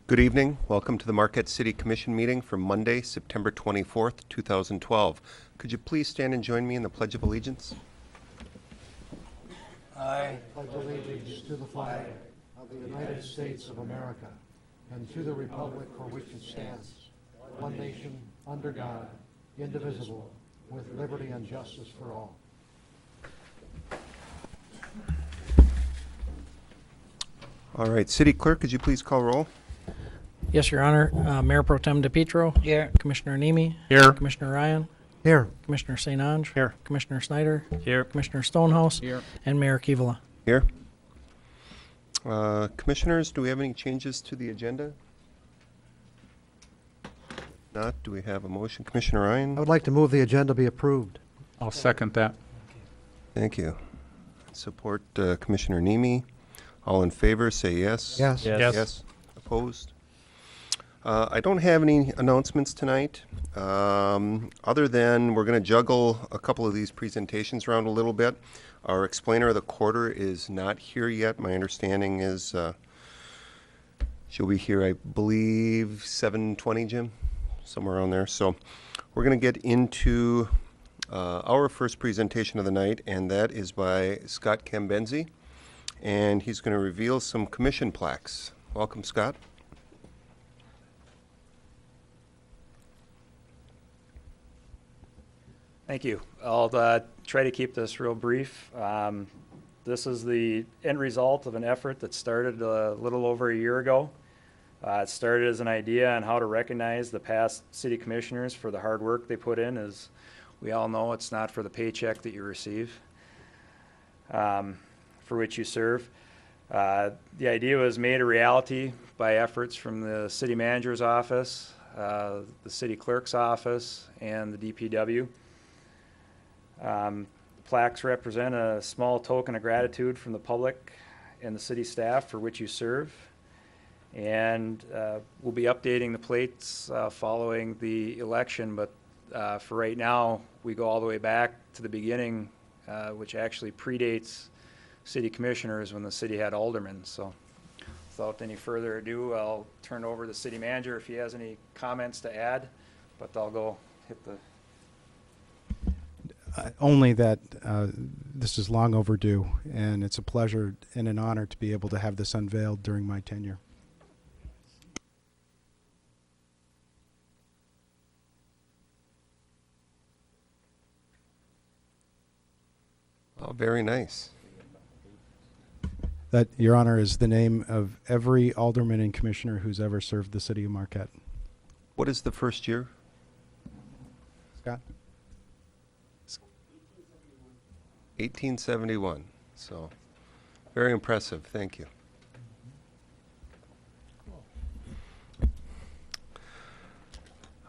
Good evening. Welcome to the Marquette City Commission meeting for Monday, September 24th, 2012. Could you please stand and join me in the Pledge of Allegiance? I pledge allegiance to the flag of the United States of America and to the republic for which it stands, one nation, under God, indivisible, with liberty and justice for all. All right, City Clerk, could you please call roll? Yes, Your Honor. Mayor Pro Tem DePietro. Here. Commissioner Nemi. Here. Commissioner Ryan. Here. Commissioner St. Ange. Here. Commissioner Snyder. Here. Commissioner Stonehouse. Here. And Mayor Kivala. Here. Commissioners, do we have any changes to the agenda? Not. Do we have a motion? Commissioner I Ryan? would like to move the agenda be approved. I'll second that. Thank you. Support Commissioner Nemi. All in favor, say yes. Yes. Yes. Opposed? I don't have any announcements tonight, other than we're going to juggle a couple of these presentations around a little bit. Our explainer of the quarter is not here yet. My understanding is she'll be here, I believe, 7:20, Jim, somewhere around there. So we're going to get into our first presentation of the night, and that is by Scott Cambenzi, and he's going to reveal some commission plaques. Welcome, Scott. Thank you. I'll try to keep this real brief. This is the end result of an effort that started a little over a year ago. It started as an idea on how to recognize the past city commissioners for the hard work they put in. As we all know, it's not for the paycheck that you receive, for which you serve. The idea was made a reality by efforts from the city manager's office, the city clerk's office, and the DPW. Plaques represent a small token of gratitude from the public and the city staff for which you serve. And we'll be updating the plates following the election, but for right now, we go all the way back to the beginning, which actually predates city commissioners when the city had aldermen. So without any further ado, I'll turn it over to the city manager if he has any comments to add, but I'll go hit the... Only that this is long overdue, and it's a pleasure and an honor to be able to have this unveiled during my tenure. Oh, very nice. That, Your Honor, is the name of every alderman and commissioner who's ever served the city of Marquette. What is the first year? Scott? 1871. So, very impressive. Thank you.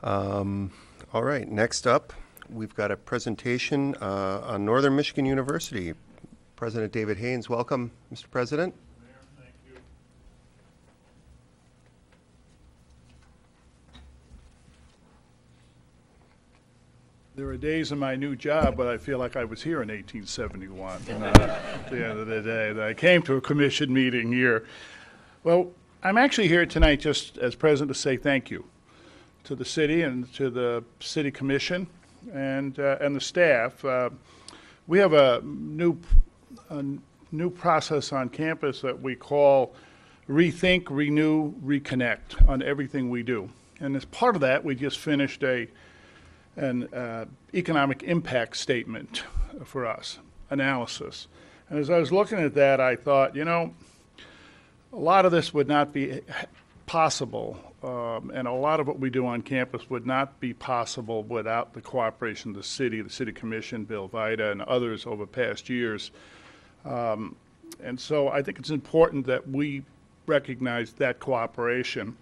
All right, next up, we've got a presentation on Northern Michigan University. President David Haynes, welcome, Mr. President. Mayor, thank you. There are days in my new job, but I feel like I was here in 1871 at the end of the day, that I came to a commission meeting here. Well, I'm actually here tonight just as president to say thank you to the city and to the city commission and the staff. We have a new process on campus that we call Rethink, Renew, Reconnect on everything we do. And as part of that, we just finished an economic impact statement for us, analysis. And as I was looking at that, I thought, you know, a lot of this would not be possible, and a lot of what we do on campus would not be possible without the cooperation of the city commission, Bill Vida, and others over past years. And so I think it's important that we recognize that cooperation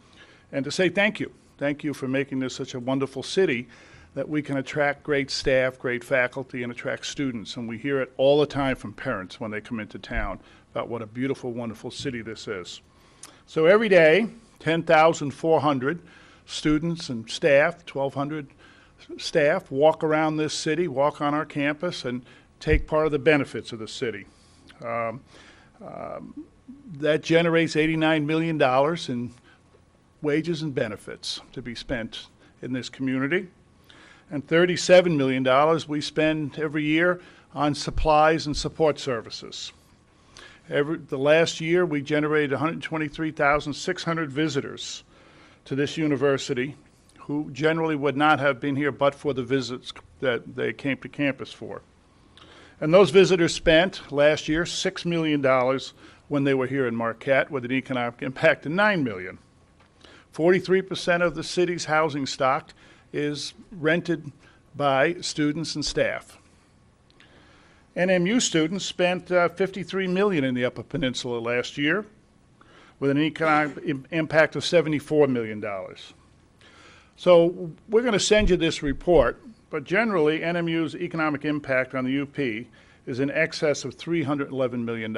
and to say thank you. Thank you for making this such a wonderful city that we can attract great staff, great faculty, and attract students. And we hear it all the time from parents when they come into town about what a beautiful, wonderful city this is. So every day, 10,400 students and staff, 1,200 staff, walk around this city, walk on our campus, and take part of the benefits of the city. That generates $89 million in wages and benefits to be spent in this community. And $37 million we spend every year on supplies and support services. The last year, we generated 123,600 visitors to this university who generally would not have been here but for the visits that they came to campus for. And those visitors spent last year $6 million when they were here in Marquette, with an economic impact of $9 million. 43% of the city's housing stock is rented by students and staff. NMU students spent $53 million in the Upper Peninsula last year, with an economic impact of $74 million. So we're going to send you this report, but generally NMU's economic impact on the UP is in excess of $311 million.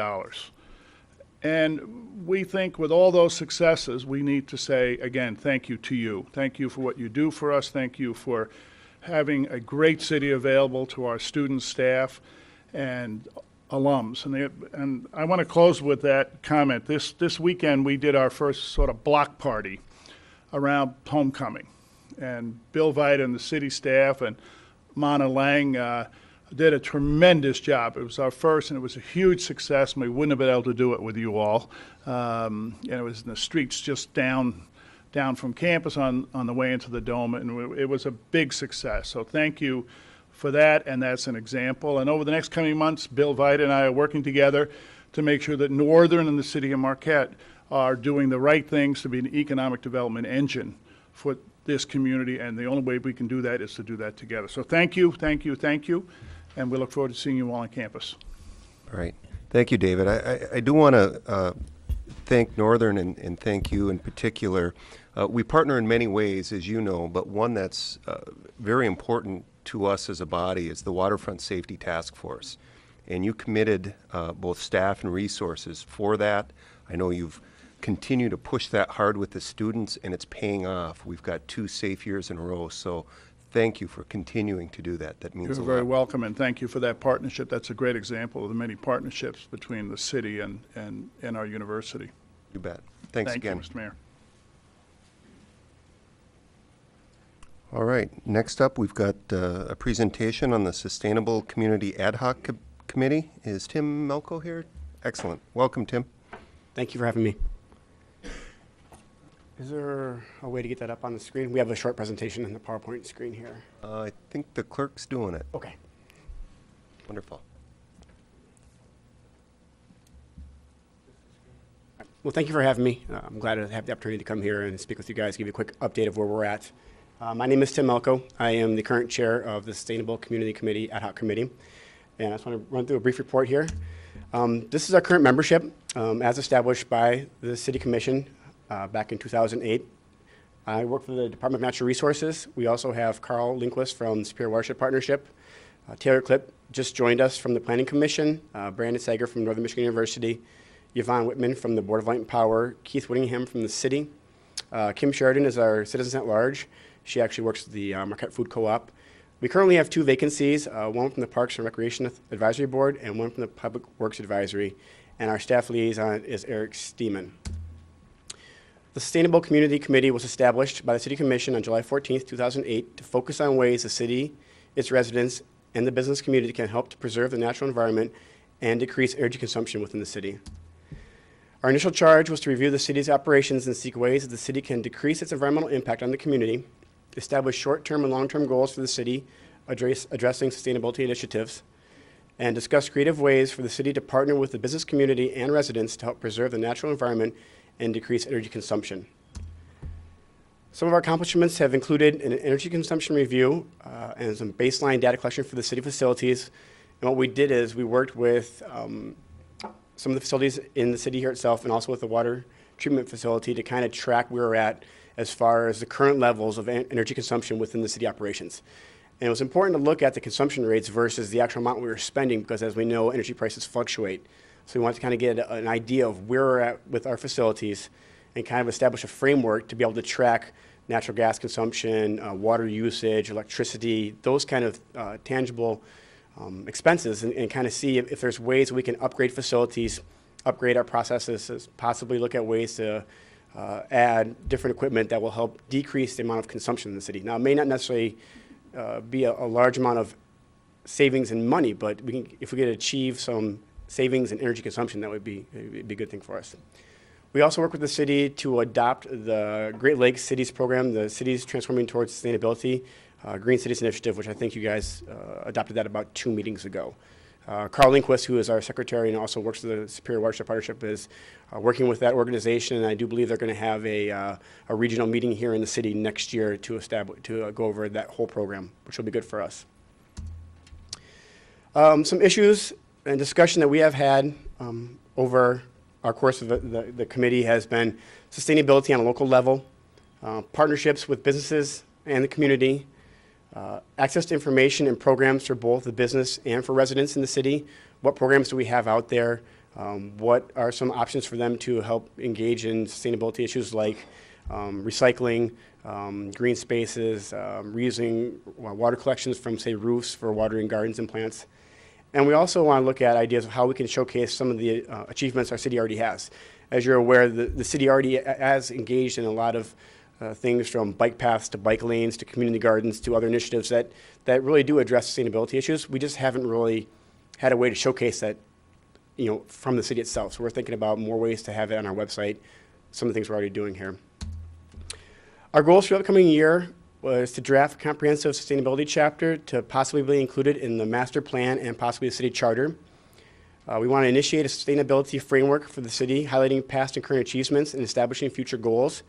And we think with all those successes, we need to say, again, thank you to you. Thank you for what you do for us. Thank you for having a great city available to our students, staff, and alums. And I want to close with that comment. This weekend, we did our first sort of block party around homecoming. And Bill Veit and the city staff and Mana Lang did a tremendous job. It was our first, and it was a huge success, and we wouldn't have been able to do it with you all. And it was in the streets just down from campus on the way into the Dome, and it was a big success. So thank you for that, and that's an example. And over the next coming months, Bill Veit and I are working together to make sure that Northern and the city of Marquette are doing the right things to be an economic development engine for this community, and the only way we can do that is to do that together. So thank you, thank you, thank you, and we look forward to seeing you all on campus. All right. Thank you, David. I do want to thank Northern and thank you in particular. We partner in many ways, as you know, but one that's very important to us as a body is the Waterfront Safety Task Force. And you committed both staff and resources for that. I know you've continued to push that hard with the students, and it's paying off. We've got 2 safe years in a row, so thank you for continuing to do that. That means a lot. You're very welcome, and thank you for that partnership. That's a great example of the many partnerships between the city and our university. You bet. Thanks again. Thank you, Mr. Mayor. All right. Next up, we've got a presentation on the Sustainable Community Ad Hoc Committee. Is Tim Melko here? Excellent. Welcome, Tim. Thank you for having me. Is there a way to get that up on the screen? We have a short presentation in the PowerPoint screen here. I think the clerk's doing it. Okay. Wonderful. Well, thank you for having me. I'm glad to have the opportunity to come here and speak with you guys, give you a quick update of where we're at. My name is Tim Melko. I am the current chair of the Sustainable Community Committee Ad Hoc Committee. And I just want to run through a brief report here. This is our current membership, as established by the City Commission back in 2008. I work for the Department of Natural Resources. We also have Carl Linquist from the Superior Watershed Partnership. Taylor Klipp just joined us from the Planning Commission. Brandon Sager from Northern Michigan University. Yvonne Whitman from the Board of Light and Power. Keith Whittingham from the city. Kim Sheridan is our Citizens at Large. She actually works at the Marquette Food Co-op. We currently have 2 vacancies, one from the Parks and Recreation Advisory Board and one from the Public Works Advisory. And our staff liaison is Eric Steeman. The Sustainable Community Committee was established by the City Commission on July 14th, 2008 to focus on ways the city, its residents, and the business community can help to preserve the natural environment and decrease energy consumption within the city. Our initial charge was to review the city's operations and seek ways that the city can decrease its environmental impact on the community, establish short-term and long-term goals for the city addressing sustainability initiatives, and discuss creative ways for the city to partner with the business community and residents to help preserve the natural environment and decrease energy consumption. Some of our accomplishments have included an energy consumption review and some baseline data collection for the city facilities. And what we did is we worked with some of the facilities in the city here itself and also with the water treatment facility to kind of track where we're at as far as the current levels of energy consumption within the city operations. And it was important to look at the consumption rates versus the actual amount we were spending because, as we know, energy prices fluctuate. So we wanted to kind of get an idea of where we're at with our facilities and kind of establish a framework to be able to track natural gas consumption, water usage, electricity, those kind of tangible expenses, and kind of see if there's ways we can upgrade facilities, upgrade our processes, possibly look at ways to add different equipment that will help decrease the amount of consumption in the city. Now, it may not necessarily be a large amount of savings in money, but if we could achieve some savings in energy consumption, that would be a good thing for us. We also work with the city to adopt the Great Lakes Cities program, the Cities Transforming Towards Sustainability, Green Cities Initiative, which I think you guys adopted that about 2 meetings ago. Carl Lindquist, who is our secretary and also works with the Superior Watershed Partnership, is working with that organization, and I do believe they're going to have a regional meeting here in the city next year to go over that whole program, which will be good for us. Some issues and discussion that we have had over our course of the committee has been sustainability on a local level, partnerships with businesses and the community, access to information and programs for both the business and for residents in the city. What programs do we have out there? What are some options for them to help engage in sustainability issues like recycling, green spaces, reusing water collections from, say, roofs for watering gardens and plants. And we also want to look at ideas of how we can showcase some of the achievements our city already has. As you're aware, the city already has engaged in a lot of things from bike paths to bike lanes to community gardens to other initiatives that really do address sustainability issues. We just haven't really had a way to showcase that, from the city itself. So we're thinking about more ways to have it on our website, some of the things we're already doing here. Our goals for the upcoming year was to draft a comprehensive sustainability chapter to possibly be included in the master plan and possibly the city charter. We want to initiate a sustainability framework for the city, highlighting past and current achievements and establishing future goals.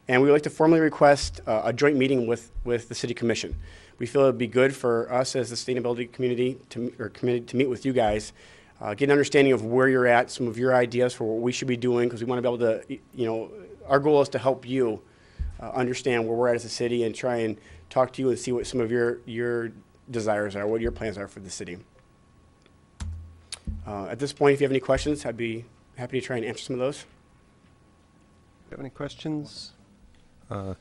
And we would like to formally request a joint meeting with the City Commission. We feel it would be good for us as the sustainability community to meet with you guys, get an understanding of where you're at, some of your ideas for what we should be doing, because we want to be able to, our goal is to help you understand where we're at as a city and try and talk to you and see what some of your desires are, what your plans are for the city. At this point, if you have any questions, I'd be happy to try and answer some of those. Do you have any questions?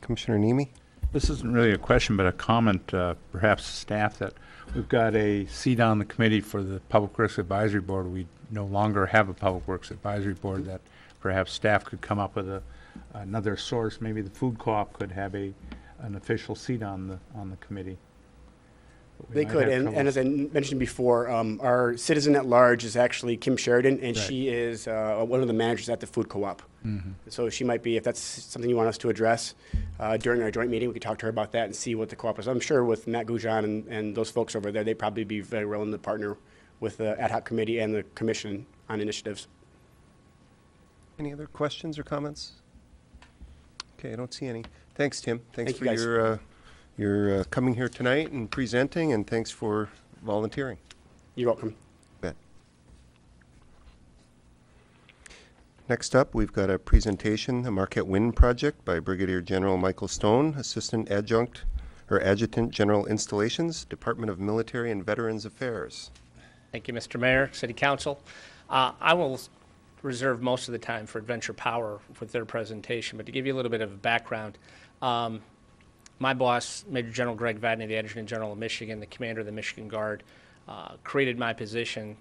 Commissioner Nemi? This isn't really a question, but a comment, perhaps to staff, that we've got a seat on the committee for the Public Works Advisory Board. We no longer have a Public Works Advisory Board. That perhaps staff could come up with another source. Maybe the food co-op could have an official seat on the committee. They could, and as I mentioned before, our citizen at large is actually Kim Sheridan, and right. She is one of the managers at the food co-op. Mm-hmm. So she might be, if that's something you want us to address during our joint meeting, we could talk to her about that and see what the co-op is. I'm sure with Matt Goujon and those folks over there, they'd probably be very willing to partner with the ad hoc committee and the commission on initiatives. Any other questions or comments? Okay, I don't see any. Thanks, Tim. Thanks Thank for you, guys. your coming here tonight and presenting, and thanks for volunteering. You're welcome. Bet. Next up, we've got a presentation, the Marquette Wind Project by Brigadier General Michael Stone, Assistant Adjutant General Installations, Department of Military and Veterans Affairs. Thank you, Mr. Mayor, City Council. I will reserve most of the time for Adventure Power with their presentation, but to give you a little bit of background, my boss, Major General Greg Vadney, the Adjutant General of Michigan, the Commander of the Michigan Guard, created my position,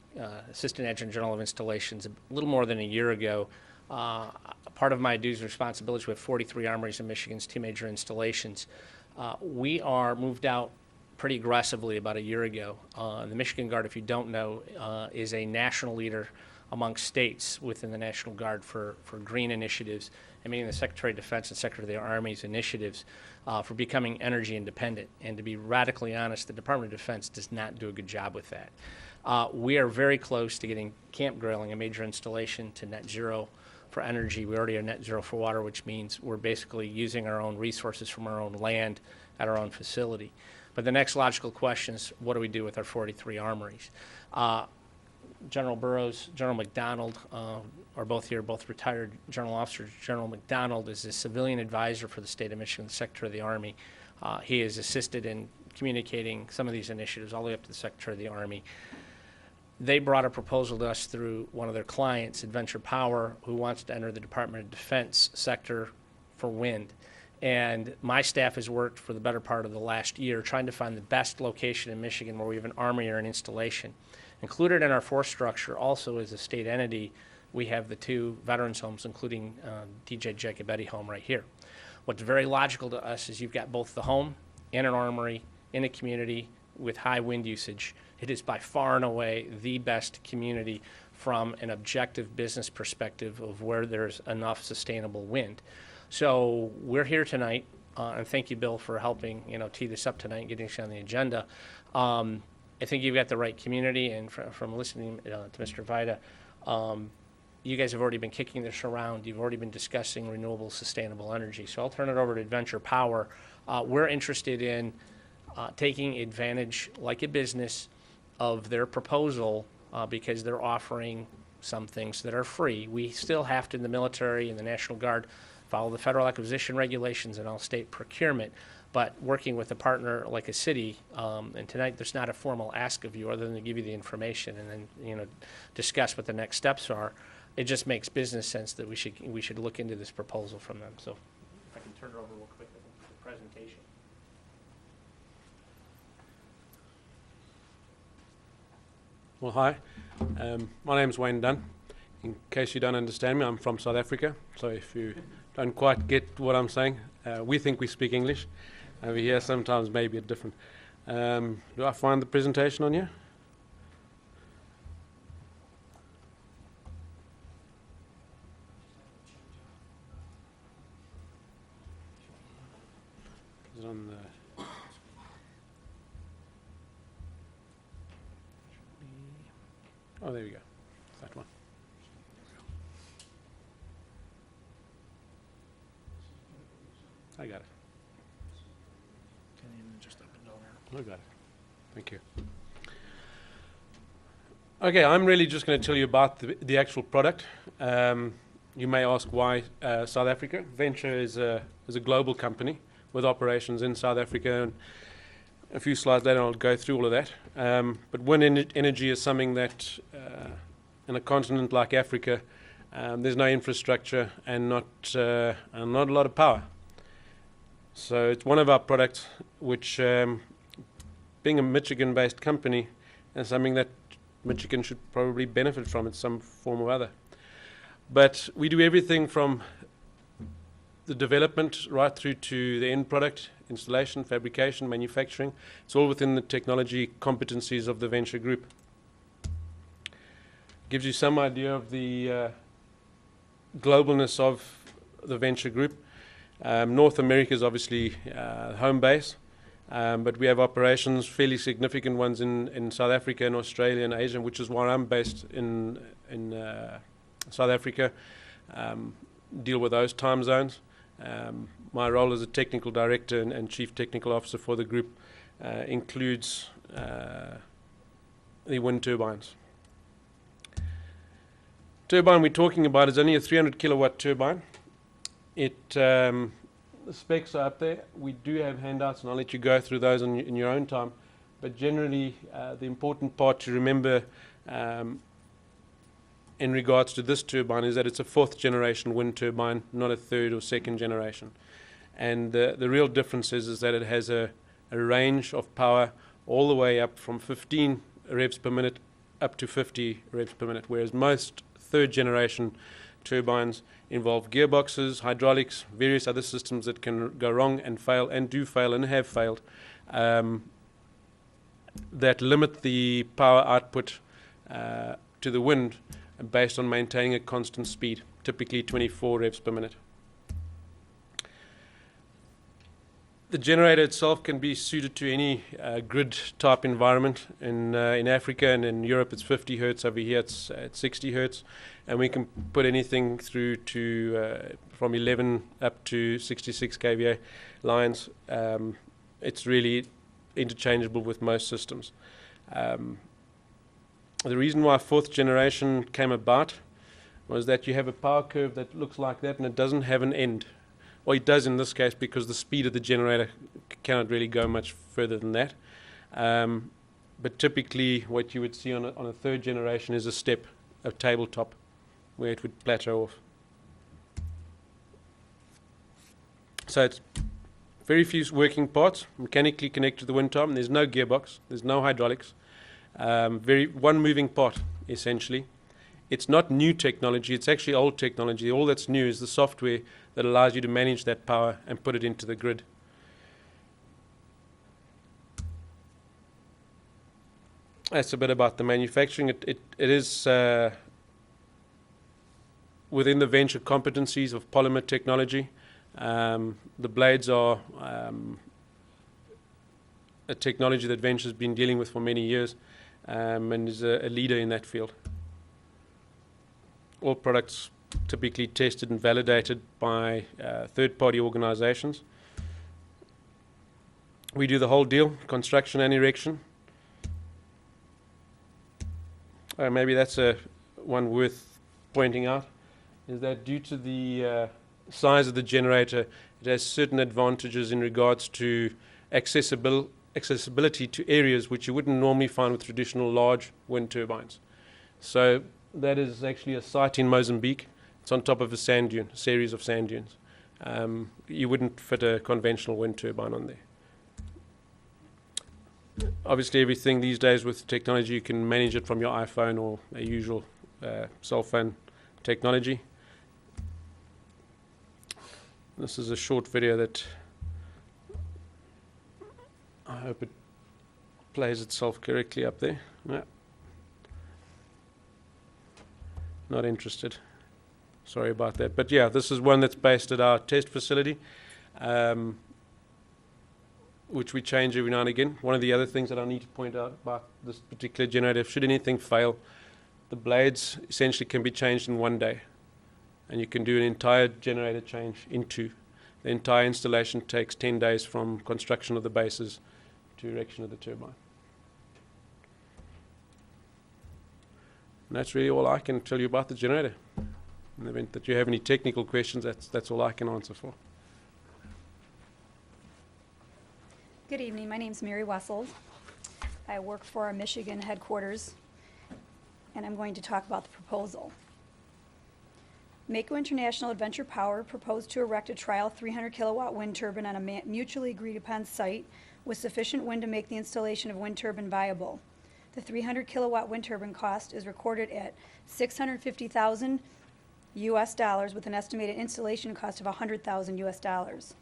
Assistant Adjutant General of Installations, a little more than a year ago. Part of my duties and responsibilities, we have 43 armories in Michigan's 2 major installations. We are moved out pretty aggressively about a year ago. The Michigan Guard, if you don't know, is a national leader amongst states within the National Guard for green initiatives, and meaning the Secretary of Defense and Secretary of the Army's initiatives for becoming energy independent. And to be radically honest, the Department of Defense does not do a good job with that. We are very close to getting Camp Grayling, a major installation, to net zero for energy. We already are net zero for water, which means we're basically using our own resources from our own land at our own facility. But the next logical question is, what do we do with our 43 armories? General Burrows, General McDonald are both here, both retired general officers. General McDonald is a civilian advisor for the state of Michigan, the Secretary of the Army. He has assisted in communicating some of these initiatives all the way up to the Secretary of the Army. They brought a proposal to us through one of their clients, Adventure Power, who wants to enter the Department of Defense sector for wind. And my staff has worked for the better part of the last year trying to find the best location in Michigan where we have an armory or an installation. Included in our force structure also is a state entity we have the two veterans homes, including DJ Jacobetti home right here. What's very logical to us is you've got both the home and an armory in a community with high wind usage. It is by far and away the best community from an objective business perspective of where there's enough sustainable wind. So we're here tonight, and thank you, Bill, for helping tee this up tonight and getting us on the agenda. I think you've got the right community, and from listening to Mr. Vida, you guys have already been kicking this around. You've already been discussing renewable, sustainable energy. So I'll turn it over to Adventure Power. We're interested in taking advantage, like a business, of their proposal because they're offering some things that are free. We still have to, in the military and the National Guard, follow the federal acquisition regulations and all state procurement. But working with a partner like a city, and tonight there's not a formal ask of you other than to give you the information and then discuss what the next steps are. It just makes business sense that we should look into this proposal from them. So if I can turn it over real quick to the presentation. Well, hi. My name's Wayne Dunn. In case you don't understand me, I'm from South Africa. So if you don't quite get what I'm saying, we think we speak English. Over here, sometimes maybe it's different. Do I find the presentation on here? Is it on the... Oh, there we go. That one. I got it. I got it. Thank you. Okay, I'm really just going to tell you about the actual product. You may ask why South Africa. Venture is a global company with operations in South Africa, and a few slides later I'll go through all of that. But wind energy is something that in a continent like Africa, there's no infrastructure and not a lot of power. So it's one of our products which, being a Michigan-based company, is something that Michigan should probably benefit from in some form or other. But we do everything from the development right through to the end product, installation, fabrication, manufacturing. It's all within the technology competencies of the Venture Group. Gives you some idea of the globalness of the Venture Group. North America is obviously home base, but we have operations, fairly significant ones in South Africa and Australia and Asia, which is why I'm based in South Africa, deal with those time zones. My role as a technical director and chief technical officer for the group includes the wind turbines. Turbine we're talking about is only a 300 kilowatt turbine. The specs are up there. We do have handouts, and I'll let you go through those in your own time. But generally, the important part to remember in regards to this turbine is that it's a fourth generation wind turbine, not a third or second generation. And the real difference is that it has a range of power all the way up from 15 revs per minute up to 50 revs per minute, whereas most third generation turbines involve gearboxes, hydraulics, various other systems that can go wrong and fail and do fail and have failed, that limit the power output to the wind based on maintaining a constant speed, typically 24 revs per minute. The generator itself can be suited to any grid type environment. In Africa and in Europe it's 50 hertz, over here it's at 60 hertz, and we can put anything through to from 11 up to 66 kVA lines. It's really interchangeable with most systems. The reason why fourth generation came about was that you have a power curve that looks like that and it doesn't have an end. Well, it does in this case because the speed of the generator cannot really go much further than that. But typically what you would see on a third generation is a step, a tabletop, where it would plateau off. So it's very few working parts, mechanically connected to the wind turbine. There's no gearbox, there's no hydraulics. One moving part, essentially. it's not new technology, it's actually old technology. All that's new is the software that allows you to manage that power and put it into the grid. That's a bit about the manufacturing. It is within the venture competencies of polymer technology. The blades are a technology that Venture's been dealing with for many years, and is a leader in that field. All products typically tested and validated by third-party organizations. We do the whole deal, construction and erection. Maybe that's one worth pointing out, is that due to the size of the generator, it has certain advantages in regards to accessibility to areas which you wouldn't normally find with traditional large wind turbines. So that is actually a site in Mozambique. It's on top of a sand dune, a series of sand dunes. You wouldn't fit a conventional wind turbine on there. Obviously, everything these days with technology, you can manage it from your iPhone or a usual cell phone technology. This is a short video that I hope it plays itself correctly up there. No. Not interested. Sorry about that. But yeah, this is one that's based at our test facility, which we change every now and again. One of the other things that I need to point out about this particular generator, should anything fail, the blades essentially can be changed in 1 day. And you can do an entire generator change in 2. The entire installation takes 10 days from construction of the bases to erection of the turbine. And that's really all I can tell you about the generator. In the event that you have any technical questions, that's all I can answer for. Good evening. My name is Mary Wessels. I work for our Michigan headquarters, and I'm going to talk about the proposal. Mako International Adventure Power proposed to erect a trial 300 kilowatt wind turbine on a mutually agreed upon site with sufficient wind to make the installation of wind turbine viable. The 300 kilowatt wind turbine cost is recorded at $650,000 US with an estimated installation cost of $100,000 US.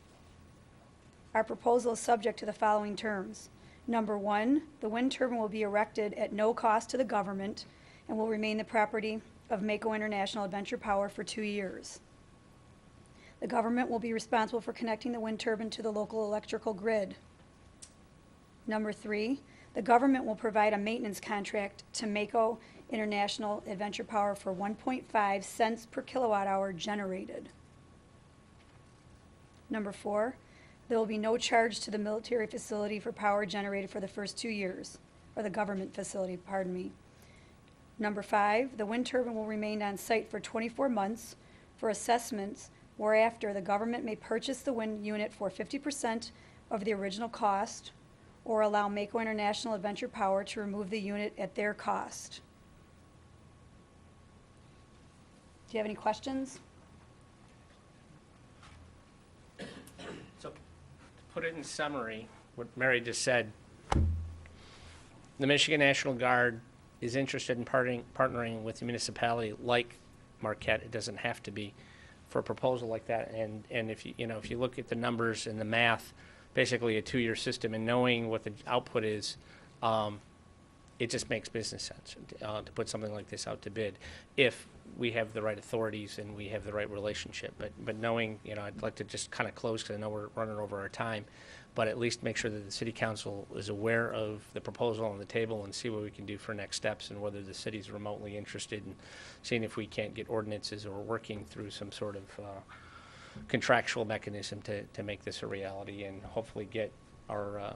Our proposal is subject to the following terms. Number 1, the wind turbine will be erected at no cost to the government and will remain the property of Mako International Adventure Power for 2 years. The government will be responsible for connecting the wind turbine to the local electrical grid. Number 3, the government will provide a maintenance contract to Mako International Adventure Power for 1.5 cents per kilowatt hour generated. Number 4, there will be no charge to the military facility for power generated for the first 2 years, or the government facility, pardon me. Number 5, the wind turbine will remain on site for 24 months for assessments, whereafter the government may purchase the wind unit for 50% of the original cost or allow Mako International Adventure Power to remove the unit at their cost. Do you have any questions? So, to put it in summary, what Mary just said, the Michigan National Guard is interested in partnering with the municipality like Marquette. It doesn't have to be for a proposal like that. And if you look at the numbers and the math, basically a 2-year system, and knowing what the output is, it just makes business sense to put something like this out to bid if we have the right authorities and we have the right relationship. But knowing, I'd like to just kind of close because I know we're running over our time, but at least make sure that the city council is aware of the proposal on the table and see what we can do for next steps, and whether the city's remotely interested in seeing if we can't get ordinances or working through some sort of contractual mechanism to make this a reality and hopefully get our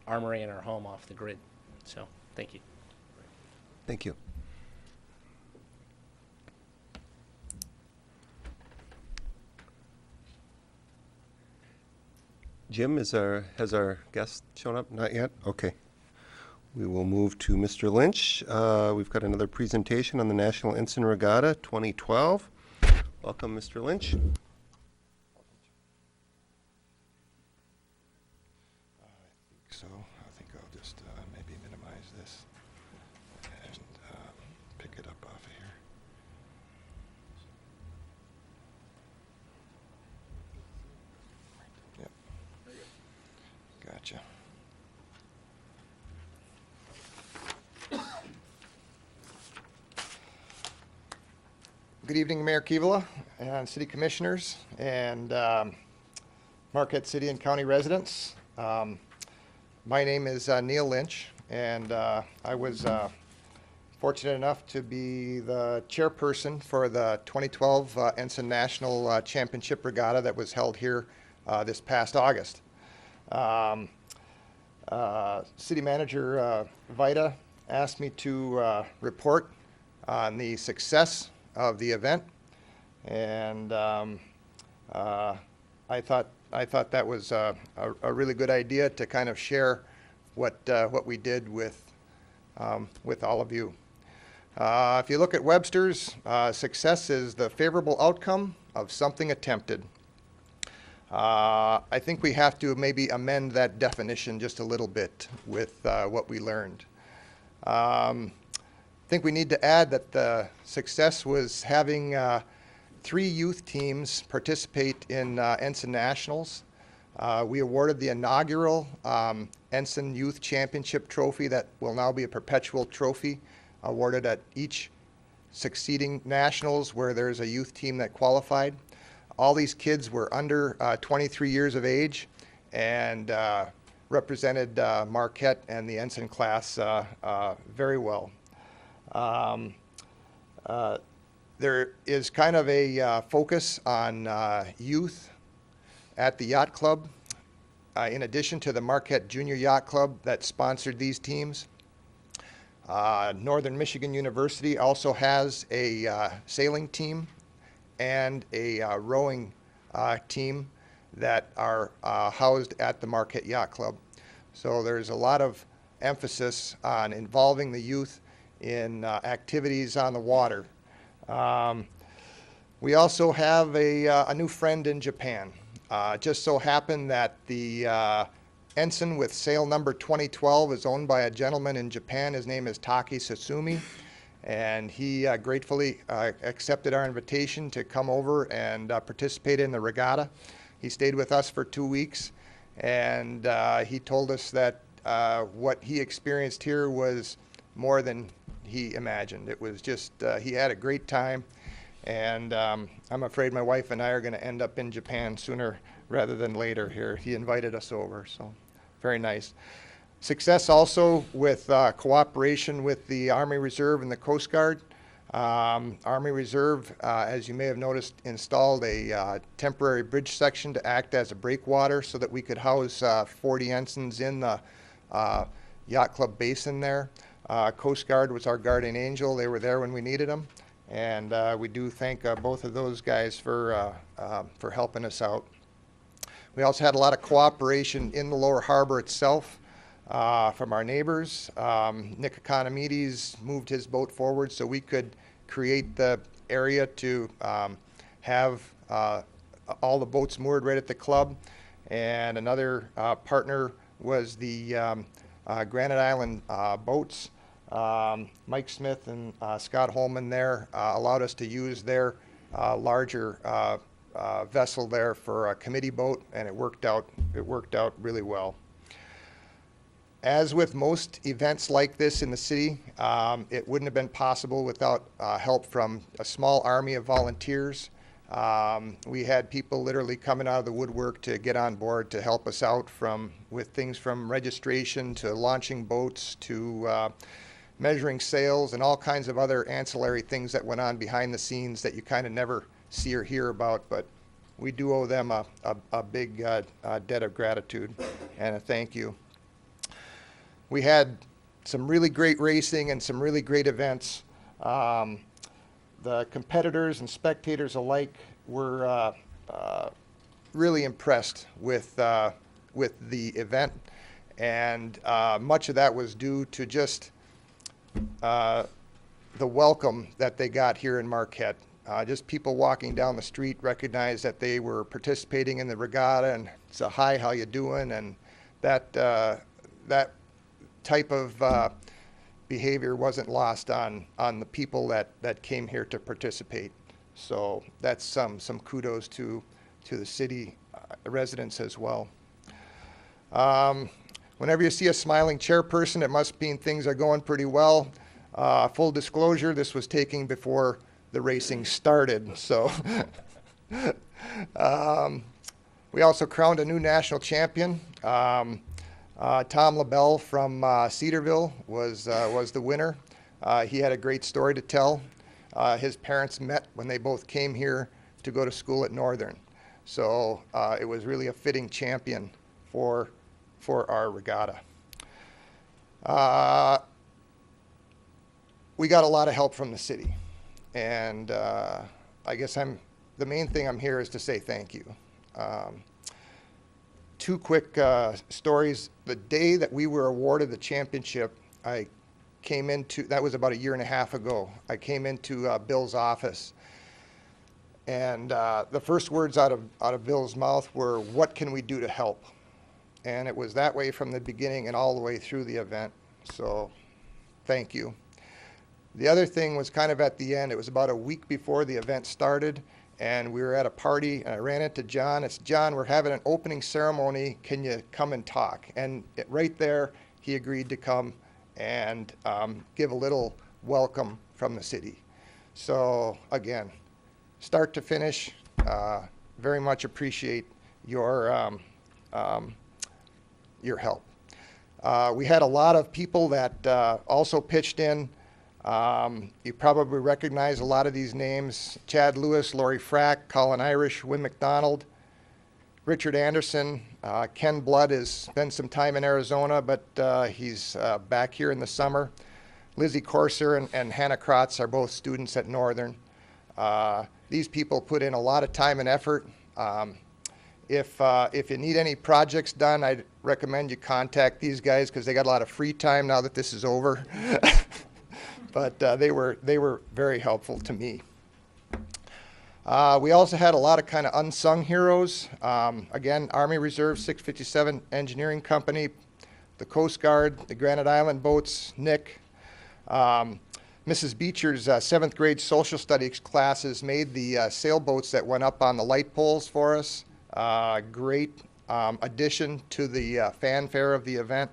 armory and our home off the grid. So, thank you. Thank you. Jim, has our guest shown up? Not yet? Okay. We will move to Mr. Lynch. We've got another presentation on the National Ensign Regatta 2012. Welcome, Mr. Lynch. So I think I'll just maybe minimize this and pick it up off of here. Gotcha. Good evening, Mayor Kivala and City Commissioners and Marquette City and County residents. My name is Neil Lynch, and I was fortunate enough to be the chairperson for the 2012 Ensign National Championship Regatta that was held here this past August. City Manager Vita asked me to report on the success of the event, and I thought that was a really good idea to kind of share what we did with all of you. If you look at Webster's, success is the favorable outcome of something attempted. I think we have to maybe amend that definition just a little bit with what we learned. I think we need to add that the success was having 3 youth teams participate in Ensign Nationals. We awarded the inaugural Ensign Youth Championship trophy that will now be a perpetual trophy awarded at each succeeding nationals where there's a youth team that qualified. All these kids were under 23 years of age and represented Marquette and the Ensign class very well. There is kind of a focus on youth at the yacht club, in addition to the Marquette Junior Yacht Club that sponsored these teams. Northern Michigan University also has a sailing team and a rowing team that are housed at the Marquette Yacht Club. So there's a lot of emphasis on involving the youth in activities on the water. We also have a new friend in Japan. Just so happened that the ensign with sail number 2012 is owned by a gentleman in Japan. His name is Taki Sasumi, and he gratefully accepted our invitation to come over and participate in the regatta. He stayed with us for 2 weeks, and he told us that what he experienced here was more than he imagined. It was just, he had a great time, and I'm afraid my wife and I are going to end up in Japan sooner rather than later here. He invited us over, so very nice. Success also with cooperation with the Army Reserve and the Coast Guard. Army Reserve, as you may have noticed, installed a temporary bridge section to act as a breakwater so that we could house 40 ensigns in the Yacht Club basin there. Coast Guard was our guardian angel. They were there when we needed them, and we do thank both of those guys for helping us out. We also had a lot of cooperation in the lower harbor itself from our neighbors. Nick Economides moved his boat forward so we could create the area to have all the boats moored right at the club. And another partner was the Granite Island Boats. Mike Smith and Scott Holman there allowed us to use their larger vessel there for a committee boat, and it worked out really well. As with most events like this in the city, it wouldn't have been possible without help from a small army of volunteers. We had people literally coming out of the woodwork to get on board to help us out with things from registration to launching boats to measuring sails and all kinds of other ancillary things that went on behind the scenes that you kind of never see or hear about, but we do owe them a big debt of gratitude and a thank you. We had some really great racing and some really great events. The competitors and spectators alike were really impressed with the event, and much of that was due to just the welcome that they got here in Marquette. Just people walking down the street recognized that they were participating in the regatta, and it's a hi, how you doing, and that type of behavior wasn't lost on the people that came here to participate. So that's some kudos to the city residents as well. Whenever you see a smiling chairperson, it must mean things are going pretty well. Full disclosure, this was taken before the racing started, so. We also crowned a new national champion. Tom LaBelle from Cedarville was the winner. He had a great story to tell. His parents met when they both came here to go to school at Northern. So it was really a fitting champion for our regatta. We got a lot of help from the city. And I guess the main thing I'm here is to say thank you. Two quick stories. The day that we were awarded the championship, I came into, that was about a year and a half ago, I came into Bill's office. And the first words out of Bill's mouth were, "What can we do to help?" And it was that way from the beginning and all the way through the event. So thank you. The other thing was kind of at the end. It was about a week before the event started, and we were at a party, and I ran into John. It's, "John, we're having an opening ceremony. Can you come and talk?" And right there, he agreed to come and give a little welcome from the city. So again, start to finish, very much appreciate your help. We had a lot of people that also pitched in. You probably recognize a lot of these names: Chad Lewis, Lori Frack, Colin Irish, Win McDonald, Richard Anderson. Ken Blood has spent some time in Arizona, but he's back here in the summer. Lizzie Corser and Hannah Kratz are both students at Northern. These people put in a lot of time and effort. If you need any projects done, I'd recommend you contact these guys because they got a lot of free time now that this is over. But they were very helpful to me. We also had a lot of kind of unsung heroes. Again, Army Reserve 657 Engineering Company, the Coast Guard, the Granite Island Boats, Nick. Mrs. Beecher's 7th grade social studies classes made the sailboats that went up on the light poles for us. Great addition to the fanfare of the event.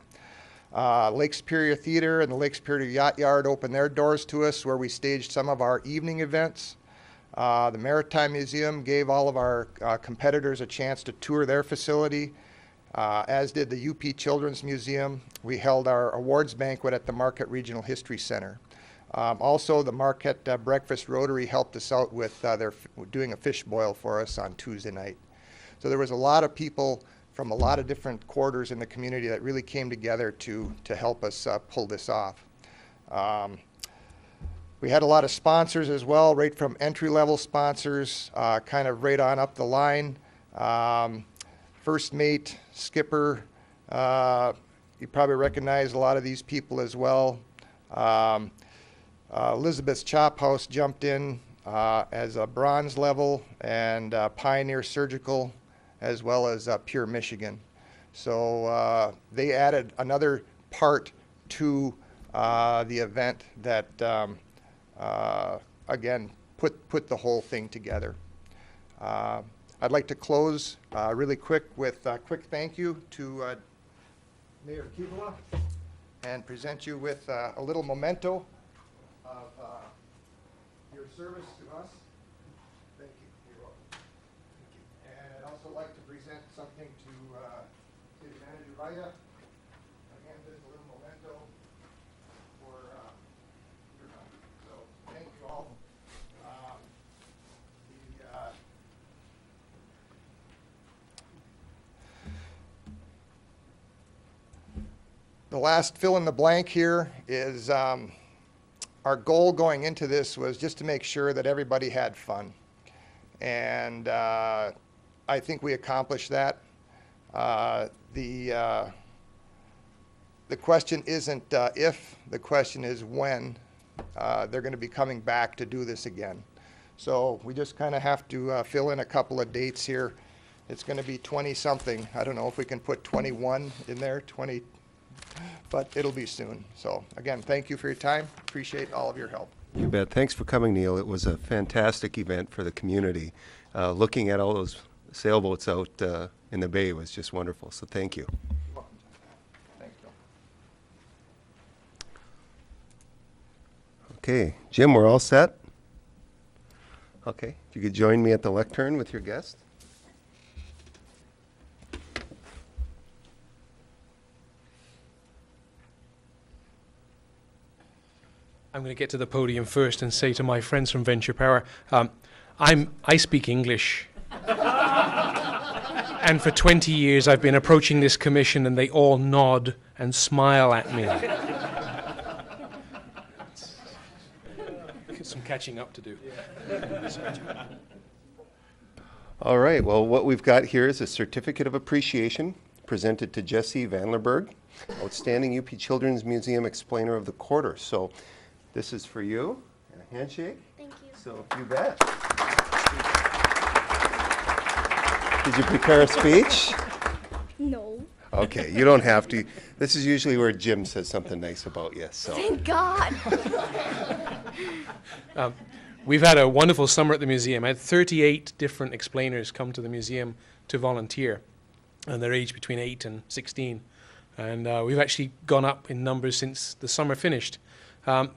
Lake Superior Theater and the Lake Superior Yacht Yard opened their doors to us, where we staged some of our evening events. The Maritime Museum gave all of our competitors a chance to tour their facility, as did the UP Children's Museum. We held our awards banquet at the Marquette Regional History Center. Also, the Marquette Breakfast Rotary helped us out with doing a fish boil for us on Tuesday night. So there was a lot of people from a lot of different quarters in the community that really came together to help us pull this off. We had a lot of sponsors as well, right from entry-level sponsors, kind of right on up the line. First Mate, Skipper, you probably recognize a lot of these people as well. Elizabeth's Chop House jumped in as a bronze level, and Pioneer Surgical, as well as Pure Michigan. So they added another part to the event that, again, put the whole thing together. I'd like to close really quick with a quick thank you to Mayor Kibola and present you with a little memento of your service to us. Thank you. You're welcome. Thank you. And I'd also like to present something to City Manager Raya. Again, just a little memento for your help. So thank you all. The last fill in the blank here is our goal going into this was just to make sure that everybody had fun. And I think we accomplished that. The question isn't if, the question is when they're going to be coming back to do this again. So we just kind of have to fill in a couple of dates here. It's going to be 20-something. I don't know if we can put 21 in there, 20, but it'll be soon. So again, thank you for your time. Appreciate all of your help. You bet. Thanks for coming, Neil. It was a fantastic event for the community. Looking at all those sailboats out in the bay was just wonderful. So thank you. Okay, Jim, we're all set? Okay, if you could join me at the lectern with your guest. I'm going to get to the podium first and say to my friends from Venture Power, I speak English. And for 20 years I've been approaching this commission and they all nod and smile at me. Some catching up to do. All right, well, what we've got here is a certificate of appreciation presented to Jesse Vanlerberg, Outstanding UP Children's Museum Explainer of the Quarter. So this is for you, and a handshake. Thank you. So you bet. Did you prepare a speech? No. Okay, you don't have to. This is usually where Jim says something nice about you. So. Thank God. We've had a wonderful summer at the museum. I had 38 different explainers come to the museum to volunteer, and they're aged between 8 and 16. And we've actually gone up in numbers since the summer finished.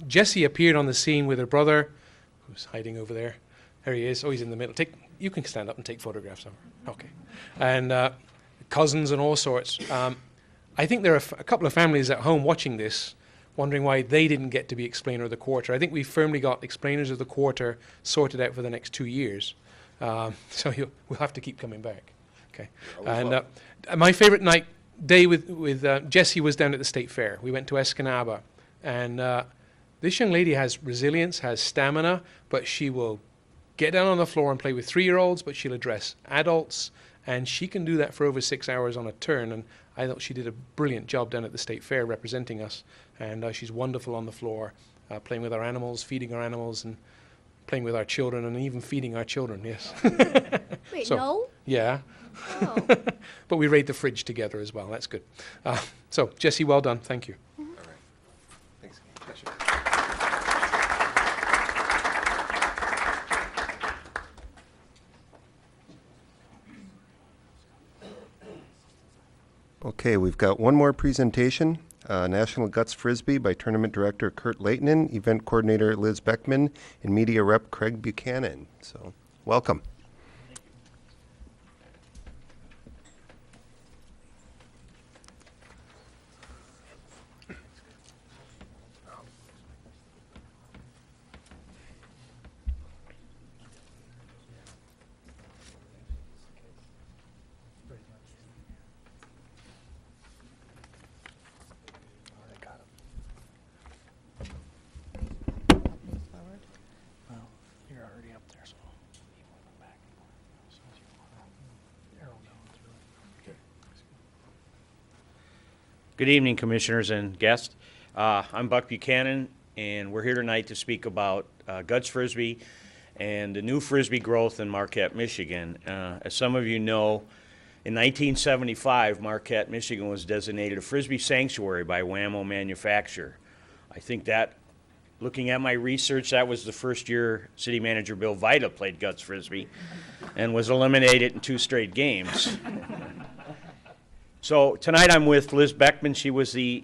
Jessie appeared on the scene with her brother, who's hiding over there. There he is. Oh, he's in the middle. You can stand up and take photographs of her. Okay. And cousins and all sorts. I think there are a couple of families at home watching this, wondering why they didn't get to be Explainer of the Quarter. I think we've firmly got Explainers of the Quarter sorted out for the next 2 years. So we'll have to keep coming back. Okay. And my favorite day with Jessie was down at the State Fair. We went to Escanaba. And this young lady has resilience, has stamina, but she will get down on the floor and play with 3-year-olds, but she'll address adults. And she can do that for over 6 hours on a turn. And I thought she did a brilliant job down at the State Fair representing us. And she's wonderful on the floor, playing with our animals, feeding our animals, and playing with our children, and even feeding our children, yes. Wait, So, no? Yeah. Oh. But we raid the fridge together as well. That's good. So, Jessie, well done. Thank you. All right. Thanks. Okay, we've got one more presentation. National Guts Frisbee by Tournament Director Kurt Leitonen, Event Coordinator Liz Beckman, and Media Rep Craig Buchanan. So, welcome. You're already up there, so keep moving back and forth as soon as you want. Arrow down through it. Good evening, Commissioners and guests. I'm Buck Buchanan, and we're here tonight to speak about Guts Frisbee and the new Frisbee growth in Marquette, Michigan. As some of you know, in 1975, Marquette, Michigan was designated a Frisbee sanctuary by Wham-O Manufacture. I think that, looking at my research, that was the first year City Manager Bill Vita played Guts Frisbee and was eliminated in 2 straight games. So tonight I'm with Liz Beckman. She was the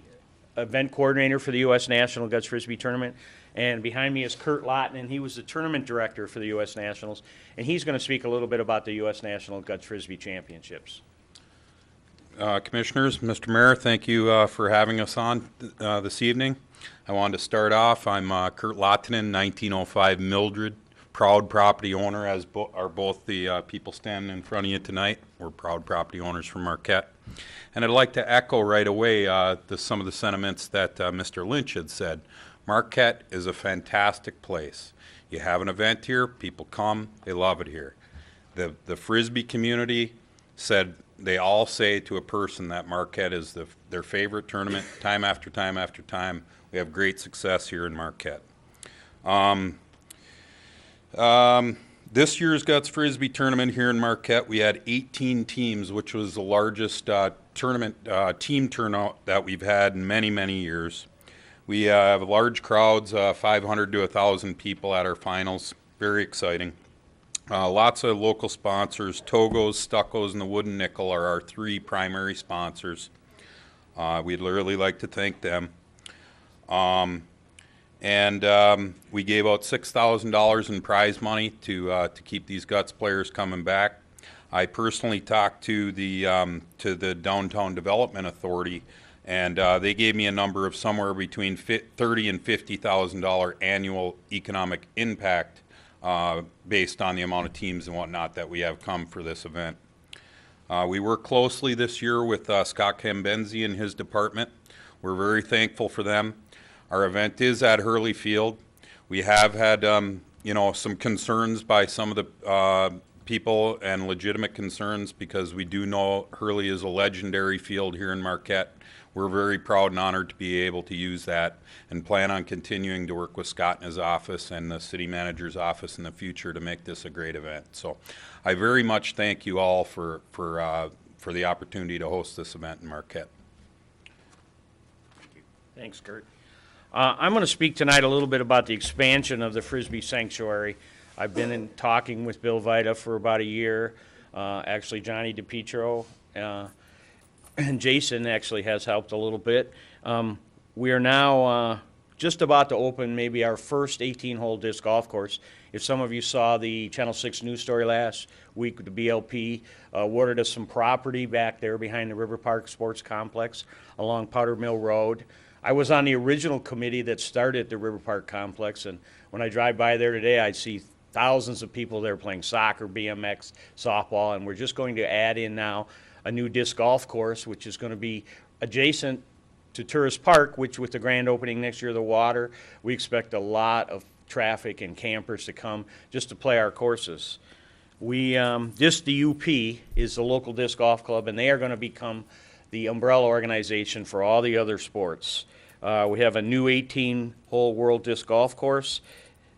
event coordinator for the U.S. National Guts Frisbee Tournament. And behind me is Kurt Leitonen. He was the tournament director for the U.S. Nationals. And he's going to speak a little bit about the U.S. National Guts Frisbee Championships. Commissioners, Mr. Mayor, thank you for having us on this evening. I wanted to start off. I'm Kurt Leitonen, 1905 Mildred, proud property owner, as are both the people standing in front of you tonight. We're proud property owners from Marquette. And I'd like to echo right away some of the sentiments that Mr. Lynch had said. Marquette is a fantastic place. You have an event here, people come, they love it here. The Frisbee community said, they all say to a person that Marquette is their favorite tournament, time after time after time. We have great success here in Marquette. This year's Guts Frisbee tournament here in Marquette, we had 18 teams, which was the largest tournament team turnout that we've had in many, many years. We have large crowds, 500 to 1,000 people at our finals. Very exciting. Lots of local sponsors. Togo's, Stucco's, and the Wooden Nickel are our 3 primary sponsors. We'd really like to thank them. and we gave out $6,000 in prize money to keep these Guts players coming back. I personally talked to the Downtown Development Authority, and they gave me a number of somewhere between $30,000 and $50,000 annual economic impact based on the amount of teams and whatnot that we have come for this event. We work closely this year with Scott Cambenzi and his department. We're very thankful for them. Our event is at Hurley Field. We have had, some concerns by some of the people and legitimate concerns because we do know Hurley is a legendary field here in Marquette. We're very proud and honored to be able to use that and plan on continuing to work with Scott and his office and the city manager's office in the future to make this a great event. So I very much thank you all for the opportunity to host this event in Marquette. Thanks, Kurt. I'm going to speak tonight a little bit about the expansion of the Frisbee Sanctuary. I've been talking with Bill Vita for about a year. Actually, Johnny DiPietro and Jason actually has helped a little bit. We are now just about to open maybe our first 18-hole disc golf course. If some of you saw the Channel 6 news story last week, the BLP awarded us some property back there behind the River Park Sports Complex along Powder Mill Road. I was on the original committee that started the River Park Complex, and when I drive by there today, I see thousands of people there playing soccer, BMX, softball, and we're just going to add in now a new disc golf course, which is going to be adjacent to Tourist Park, which with the grand opening next year of the water, we expect a lot of traffic and campers to come just to play our courses. The UP is the local disc golf club, and they are going to become the umbrella organization for all the other sports. We have a new 18-hole World Disc Golf Course.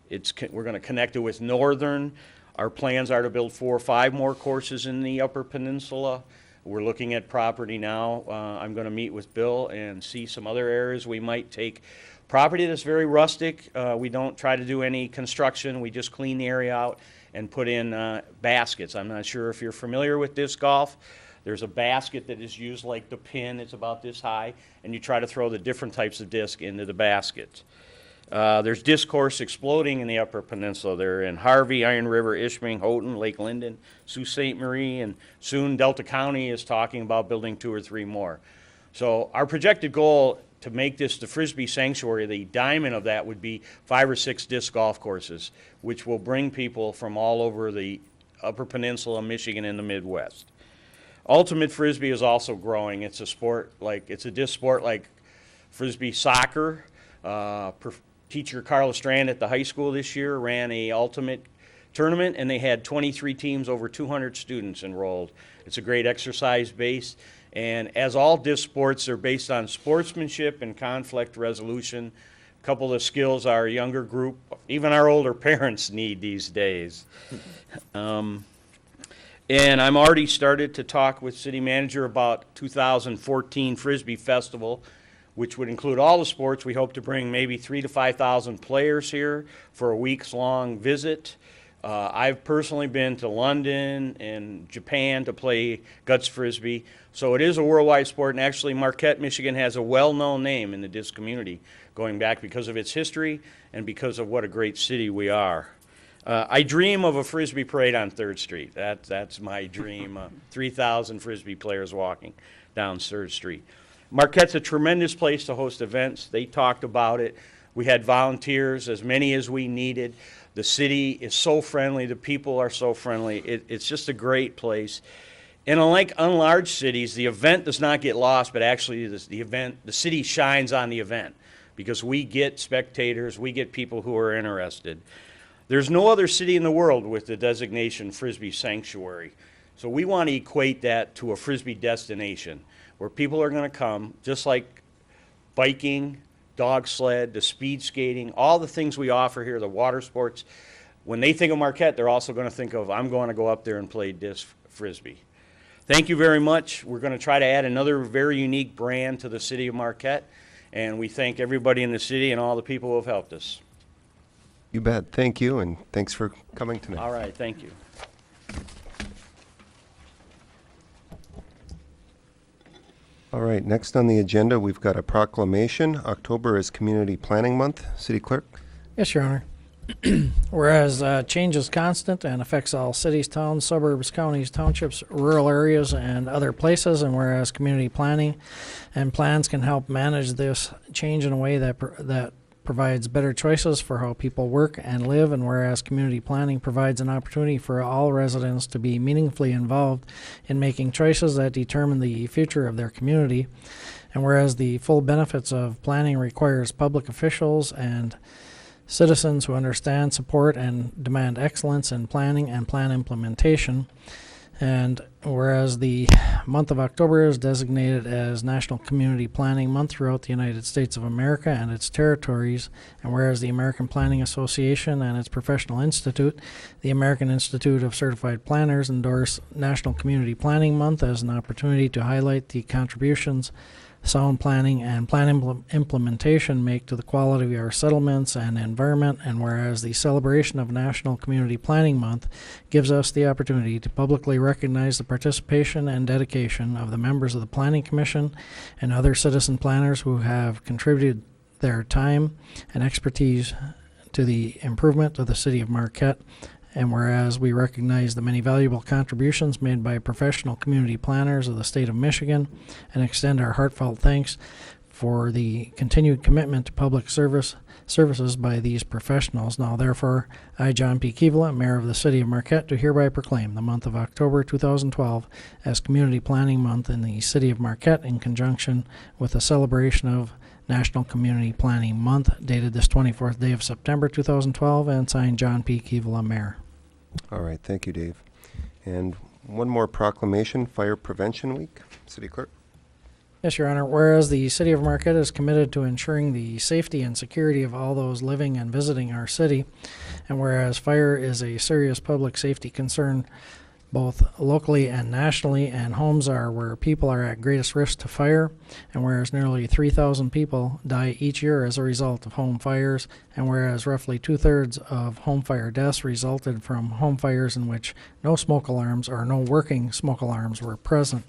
We're going to connect it with Northern. Our plans are to build 4 or 5 more courses in the Upper Peninsula. We're looking at property now. I'm going to meet with Bill and see some other areas we might take. Property that's very rustic. We don't try to do any construction. We just clean the area out and put in baskets. I'm not sure if you're familiar with disc golf. There's a basket that is used like the pin. It's about this high, and you try to throw the different types of disc into the basket. There's disc course exploding in the Upper Peninsula. They're in Harvey, Iron River, Ishpeming, Houghton, Lake Linden, Sault Ste. Marie, and soon Delta County is talking about building 2 or 3 more. So our projected goal to make this the Frisbee Sanctuary, the diamond of that would be 5 or 6 disc golf courses, which will bring people from all over the Upper Peninsula, Michigan, and the Midwest. Ultimate Frisbee is also growing. It's a disc sport like Frisbee soccer. Teacher Carla Strand at the high school this year ran a ultimate tournament, and they had 23 teams, over 200 students enrolled. It's a great exercise base, and as all disc sports, they're based on sportsmanship and conflict resolution. A couple of skills our younger group, even our older parents, need these days. And I'm already started to talk with city manager about 2014 Frisbee Festival, which would include all the sports. We hope to bring maybe 3,000 to 5,000 players here for a weeks-long visit. I've personally been to London and Japan to play Guts Frisbee. So it is a worldwide sport, and actually Marquette, Michigan has a well-known name in the disc community, going back because of its history and because of what a great city we are. I dream of a Frisbee parade on 3rd Street. That's my dream, 3,000 Frisbee players walking down 3rd Street. Marquette's a tremendous place to host events. They talked about it. We had volunteers, as many as we needed. The city is so friendly. The people are so friendly. It's just a great place. And unlike unlarge cities, the event does not get lost, but actually the city shines on the event because we get spectators, we get people who are interested. There's no other city in the world with the designation Frisbee Sanctuary. So we want to equate that to a Frisbee destination where people are going to come, just like biking, dog sled, the speed skating, all the things we offer here, the water sports. When they think of Marquette, they're also going to think of, I'm going to go up there and play disc Frisbee. Thank you very much. We're going to try to add another very unique brand to the city of Marquette, and we thank everybody in the city and all the people who have helped us. You bet. Thank you, and thanks for coming tonight. All right, thank you. All right, next on the agenda, we've got a proclamation. October is Community Planning Month. City Clerk? Yes, Your Honor. Whereas change is constant and affects all cities, towns, suburbs, counties, townships, rural areas, and other places, and whereas community planning and plans can help manage this change in a way that provides better choices for how people work and live, and whereas community planning provides an opportunity for all residents to be meaningfully involved in making choices that determine the future of their community, and whereas the full benefits of planning requires public officials and citizens who understand, support, and demand excellence in planning and plan implementation. And whereas the month of October is designated as National Community Planning Month throughout the United States of America and its territories, and whereas the American Planning Association and its professional institute, the American Institute of Certified Planners, endorse National Community Planning Month as an opportunity to highlight the contributions sound planning and plan implementation make to the quality of our settlements and environment, and whereas the celebration of National Community Planning Month gives us the opportunity to publicly recognize the participation and dedication of the members of the Planning Commission and other citizen planners who have contributed their time and expertise to the improvement of the city of Marquette. And whereas we recognize the many valuable contributions made by professional community planners of the state of Michigan and extend our heartfelt thanks for the continued commitment to public services by these professionals. Now, therefore, I, John P. Keevala, Mayor of the City of Marquette, do hereby proclaim the month of October 2012 as Community Planning Month in the City of Marquette in conjunction with the celebration of National Community Planning Month, dated this 24th day of September 2012, and signed John P. Keevala, Mayor. All right, thank you, Dave. And one more proclamation, Fire Prevention Week. City Clerk? Yes, Your Honor. Whereas the City of Marquette is committed to ensuring the safety and security of all those living and visiting our city, and whereas fire is a serious public safety concern both locally and nationally, and homes are where people are at greatest risk to fire, and whereas nearly 3,000 people die each year as a result of home fires, and whereas roughly 2/3 of home fire deaths resulted from home fires in which no smoke alarms or no working smoke alarms were present.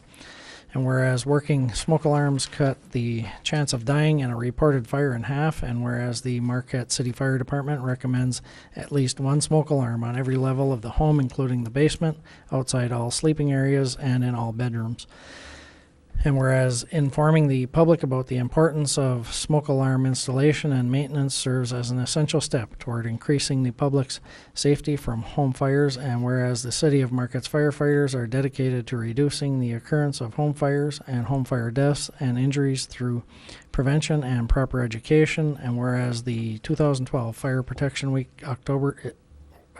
And whereas working smoke alarms cut the chance of dying in a reported fire in half, and whereas the Marquette City Fire Department recommends at least one smoke alarm on every level of the home, including the basement, outside all sleeping areas, and in all bedrooms. And whereas informing the public about the importance of smoke alarm installation and maintenance serves as an essential step toward increasing the public's safety from home fires, and whereas the City of Marquette's firefighters are dedicated to reducing the occurrence of home fires and home fire deaths and injuries through prevention and proper education, and whereas the 2012 Fire Protection Week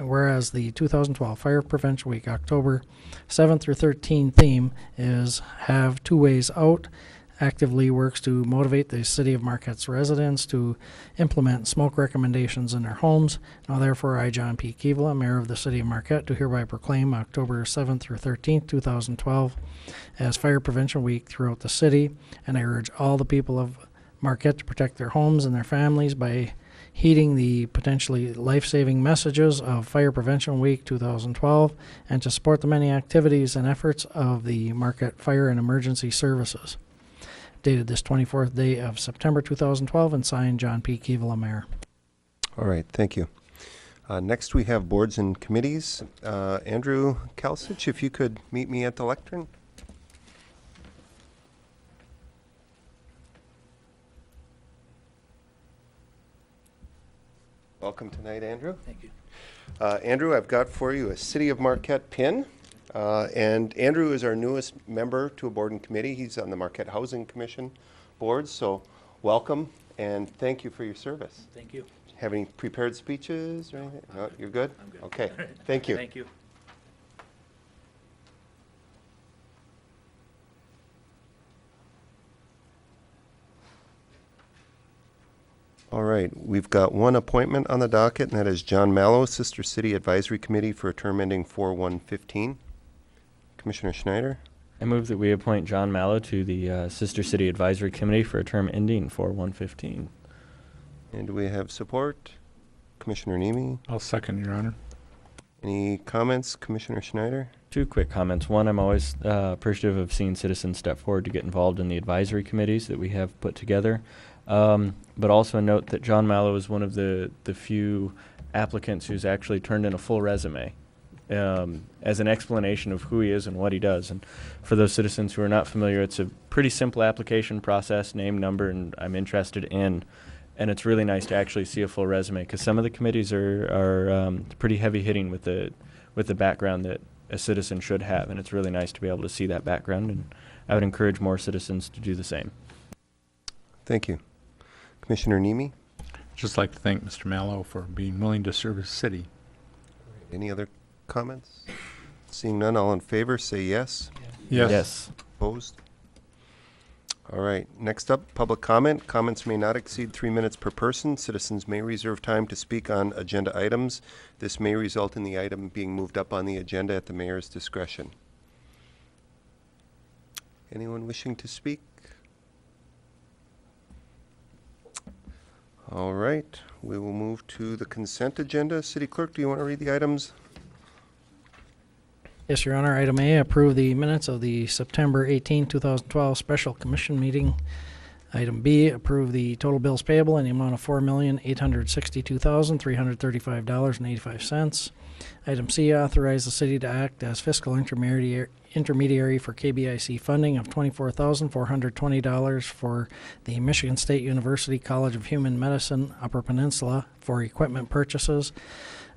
Whereas the 2012 Fire Prevention Week, October 7th through 13th theme is Have Two Ways Out, actively works to motivate the City of Marquette's residents to implement smoke recommendations in their homes. Now, therefore, I, John P. Keevala, Mayor of the City of Marquette, do hereby proclaim October 7th through 13th, 2012 as Fire Prevention Week throughout the city, and I urge all the people of Marquette to protect their homes and their families by heeding the potentially life-saving messages of Fire Prevention Week 2012, and to support the many activities and efforts of the Marquette Fire and Emergency Services. Dated this 24th day of September 2012, and signed John P. Keevala, Mayor. All right, thank you. Next we have boards and committees. Andrew Kalsich, if you could meet me at the lectern. Welcome tonight, Andrew. Thank you. Andrew, I've got for you a City of Marquette pin. And Andrew is our newest member to a board and committee. He's on the Marquette Housing Commission board, so welcome and thank you for your service. Thank you. Have any prepared speeches or anything? No, you're good? I'm good. Okay, thank you. Thank you. All right, we've got one appointment on the docket, and that is John Mallow, Sister City Advisory Committee for a term ending 4/1/15. Commissioner Schneider? I move that we appoint John Mallow to the Sister City Advisory Committee for a term ending 4/1/15. And do we have support? Commissioner Nemi? I'll second, Your Honor. Any comments, Commissioner Schneider? Two quick comments. One, I'm always appreciative of seeing citizens step forward to get involved in the advisory committees that we have put together. But also a note that John Mallow is one of the few applicants who's actually turned in a full resume as an explanation of who he is and what he does. And for those citizens who are not familiar, it's a pretty simple application process, name, number, and I'm interested in. And it's really nice to actually see a full resume, because some of the committees are pretty heavy hitting with the background that a citizen should have, and it's really nice to be able to see that background, and I would encourage more citizens to do the same. Thank you. Commissioner Nemi? Just like to thank Mr. Mallow for being willing to serve his city. Any other comments? Seeing none, all in favor, say yes. Yes. Yes. Opposed? All right. Next up, public comment. Comments may not exceed 3 minutes per person. Citizens may reserve time to speak on agenda items. This may result in the item being moved up on the agenda at the mayor's discretion. Anyone wishing to speak? All right. We will move to the consent agenda. City Clerk, do you want to read the items? Yes, Your Honor. Item A, approve the minutes of the September 18, 2012 special commission meeting. Item B, approve the total bills payable in the amount of $4,862,335.85. Item C, authorize the city to act as fiscal intermediary for KBIC funding of $24,420 for the Michigan State University College of Human Medicine, Upper Peninsula, for equipment purchases.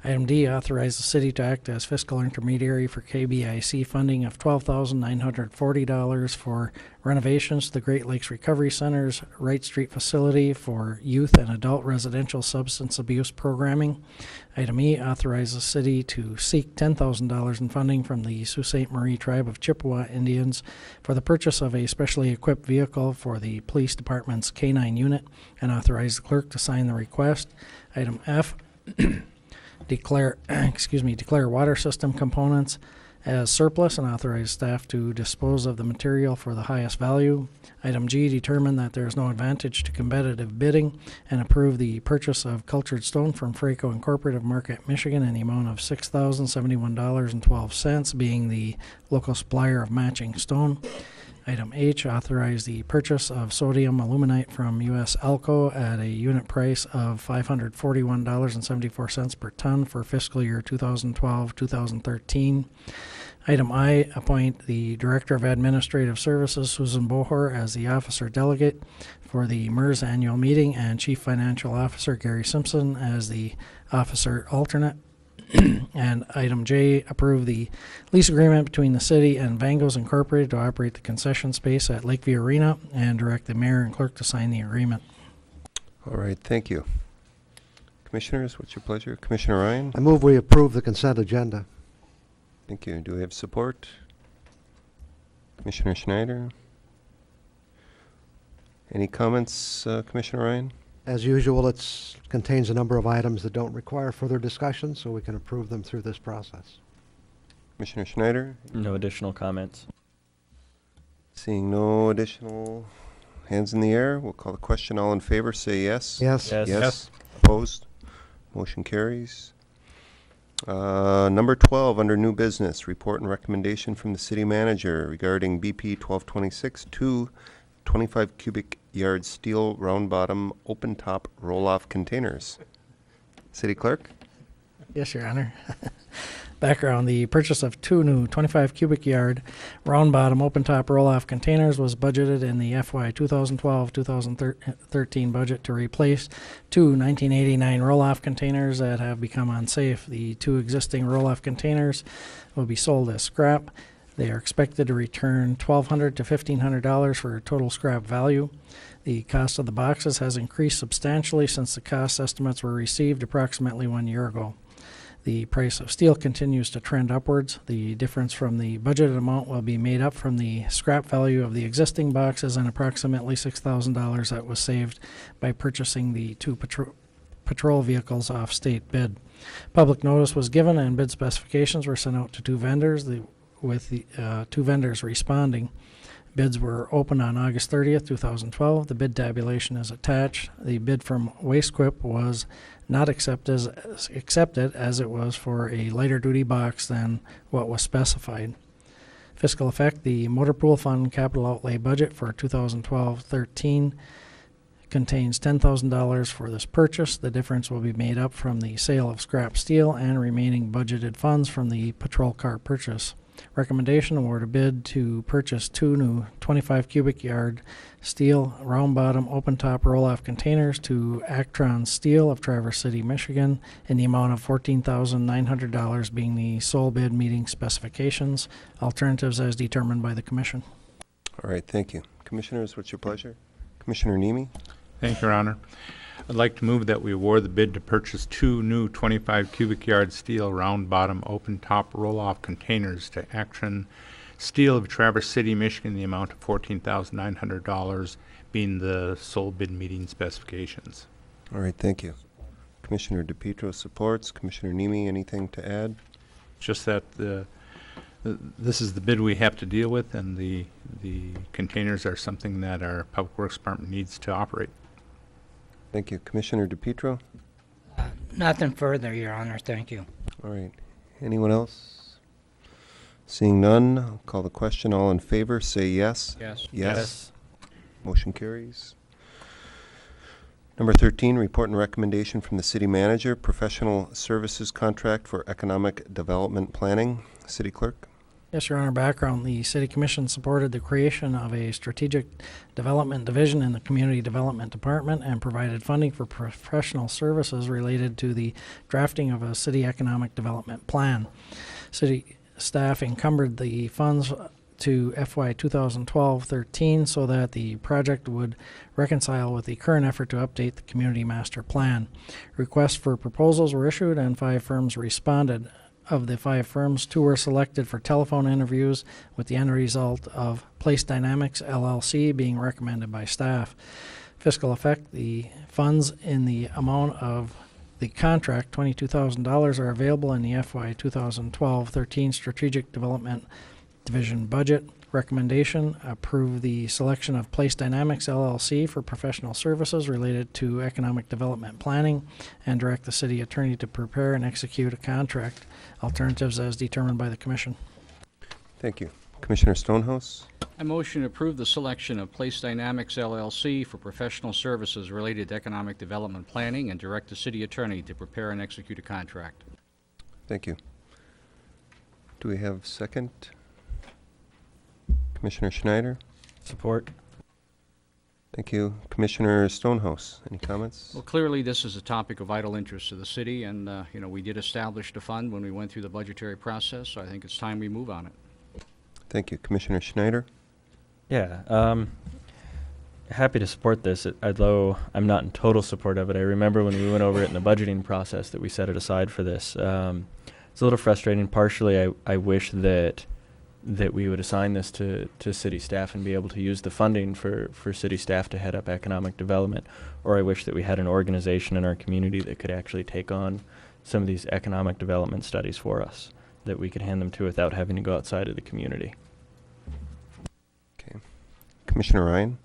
Item D, authorize the city to act as fiscal intermediary for KBIC funding of $12,940 for renovations to the Great Lakes Recovery Center's Wright Street facility for youth and adult residential substance abuse programming. Item E, authorize the city to seek $10,000 in funding from the Sault Ste. Marie Tribe of Chippewa Indians for the purchase of a specially equipped vehicle for the police department's K-9 unit, and authorize the clerk to sign the request. Item F, declare water system components as surplus and authorize staff to dispose of the material for the highest value. Item G, determine that there is no advantage to competitive bidding and approve the purchase of cultured stone from Fraco Incorporated of Marquette, Michigan in the amount of $6,071.12, being the local supplier of matching stone. Item H, authorize the purchase of sodium aluminite from U.S. Alco at a unit price of $541.74 per ton for fiscal year 2012-2013. Item I, appoint the Director of Administrative Services, Susan Bohor, as the officer delegate for the MERS annual meeting, and Chief Financial Officer Gary Simpson as the officer alternate. And item J, approve the lease agreement between the city and Vangos Incorporated to operate the concession space at Lakeview Arena, and direct the mayor and clerk to sign the agreement. All right. Thank you. Commissioners, what's your pleasure? Commissioner Ryan? I move we approve the consent agenda. Thank you. Do we have support? Commissioner Schneider? Any comments, Commissioner Ryan? As usual, it contains a number of items that don't require further discussion, so we can approve them through this process. Commissioner Schneider? No additional comments. Seeing no additional hands in the air, we'll call the question. All in favor, say yes. Yes. Yes. Yes. Opposed? Motion carries. Number 12, under new business, report and recommendation from the city manager regarding BP 1226 2 25 cubic yard steel round bottom open top roll off containers. City Clerk? Yes, Your Honor. Background, the purchase of two new 25 cubic yard round bottom open top roll off containers was budgeted in the FY 2012-2013 budget to replace two 1989 roll off containers that have become unsafe. The two existing roll off containers will be sold as scrap. They are expected to return $1,200 to $1,500 for a total scrap value. The cost of the boxes has increased substantially since the cost estimates were received approximately 1 year ago. The price of steel continues to trend upwards. The difference from the budgeted amount will be made up from the scrap value of the existing boxes and approximately $6,000 that was saved by purchasing the two patrol vehicles off state bid. Public notice was given and bid specifications were sent out to two vendors, with the two vendors responding. Bids were opened on August 30th, 2012. The bid tabulation is attached. The bid from Wastequip was not accepted as it was for a lighter duty box than what was specified. Fiscal effect, the motor pool fund capital outlay budget for 2012-13 contains $10,000 for this purchase. The difference will be made up from the sale of scrap steel and remaining budgeted funds from the patrol car purchase. Recommendation: award a bid to purchase 2 new 25 cubic yard steel round bottom open top roll off containers to Actron Steel of Traverse City, Michigan, in the amount of $14,900, being the sole bid meeting specifications. Alternatives as determined by the Commission. All right, thank you. Commissioners, what's your pleasure? Commissioner Nemi? Thank you, Your Honor. I'd like to move that we award the bid to purchase 2 new 25 cubic yard steel round bottom open top roll off containers to Action Steel of Traverse City, Michigan, in the amount of $14,900, being the sole bid meeting specifications. All right, thank you. Commissioner DePietro supports. Commissioner Nemi, anything to add? Just that this is the bid we have to deal with, and the containers are something that our Public Works Department needs to operate. Thank you. Commissioner DePietro? Nothing further, Your Honor. Thank you. All right. Anyone else? Seeing none, I'll call the question. All in favor, say yes. Yes. Yes. Motion carries. Number 13, report and recommendation from the city manager, professional services contract for economic development planning. City clerk? Yes, Your Honor. Background: the City Commission supported the creation of a strategic development division in the Community Development Department and provided funding for professional services related to the drafting of a city economic development plan. City staff encumbered the funds to FY 2012-13 so that the project would reconcile with the current effort to update the community master plan. Requests for proposals were issued and 5 firms responded. Of the 5 firms, 2 were selected for telephone interviews, with the end result of Place Dynamics LLC being recommended by staff. Fiscal effect: the funds in the amount of the contract, $22,000, are available in the FY 2012-13 Strategic Development Division budget. Recommendation: approve the selection of Place Dynamics LLC for professional services related to economic development planning, and direct the city attorney to prepare and execute a contract. Alternatives as determined by the Commission. Thank you. Commissioner Stonehouse? I motion to approve the selection of Place Dynamics LLC for professional services related to economic development planning, and direct the city attorney to prepare and execute a contract. Thank you. Do we have second? Commissioner Schneider? Support. Thank you. Commissioner Stonehouse, any comments? Well, clearly this is a topic of vital interest to the city, and we did establish the fund when we went through the budgetary process, so I think it's time we move on it. Thank you. Commissioner Schneider? Yeah, happy to support this, although I'm not in total support of it. I remember when we went over it in the budgeting process that we set it aside for this. It's a little frustrating. Partially, I wish that we would assign this to city staff and be able to use the funding for city staff to head up economic development. Or I wish that we had an organization in our community that could actually take on some of these economic development studies for us, that we could hand them to without having to go outside of the community. Okay. Commissioner Ryan?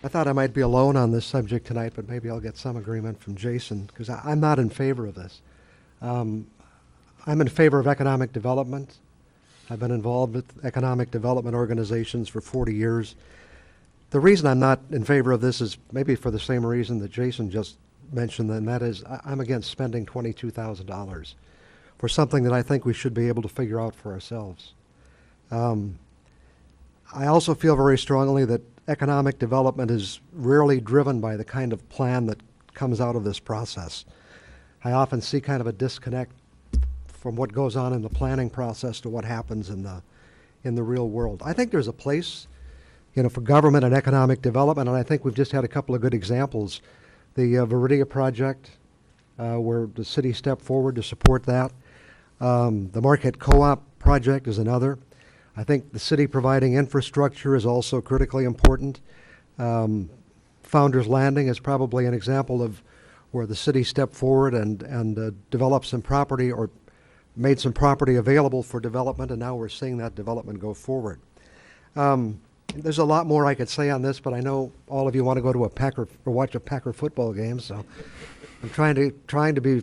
I thought I might be alone on this subject tonight, but maybe I'll get some agreement from Jason, because I'm not in favor of this. I'm in favor of economic development. I've been involved with economic development organizations for 40 years. The reason I'm not in favor of this is maybe for the same reason that Jason just mentioned, and that is I'm against spending $22,000 for something that I think we should be able to figure out for ourselves. I also feel very strongly that economic development is rarely driven by the kind of plan that comes out of this process. I often see kind of a disconnect from what goes on in the planning process to what happens in the real world. I think there's a place, for government and economic development, and I think we've just had a couple of good examples. The Viridia project, where the city stepped forward to support that. The Marquette Co-op project is another. I think the city providing infrastructure is also critically important. Founders Landing is probably an example of where the city stepped forward and developed some property or made some property available for development, and now we're seeing that development go forward. There's a lot more I could say on this, but I know all of you want to go to a Packer or watch a Packer football game, so I'm trying to be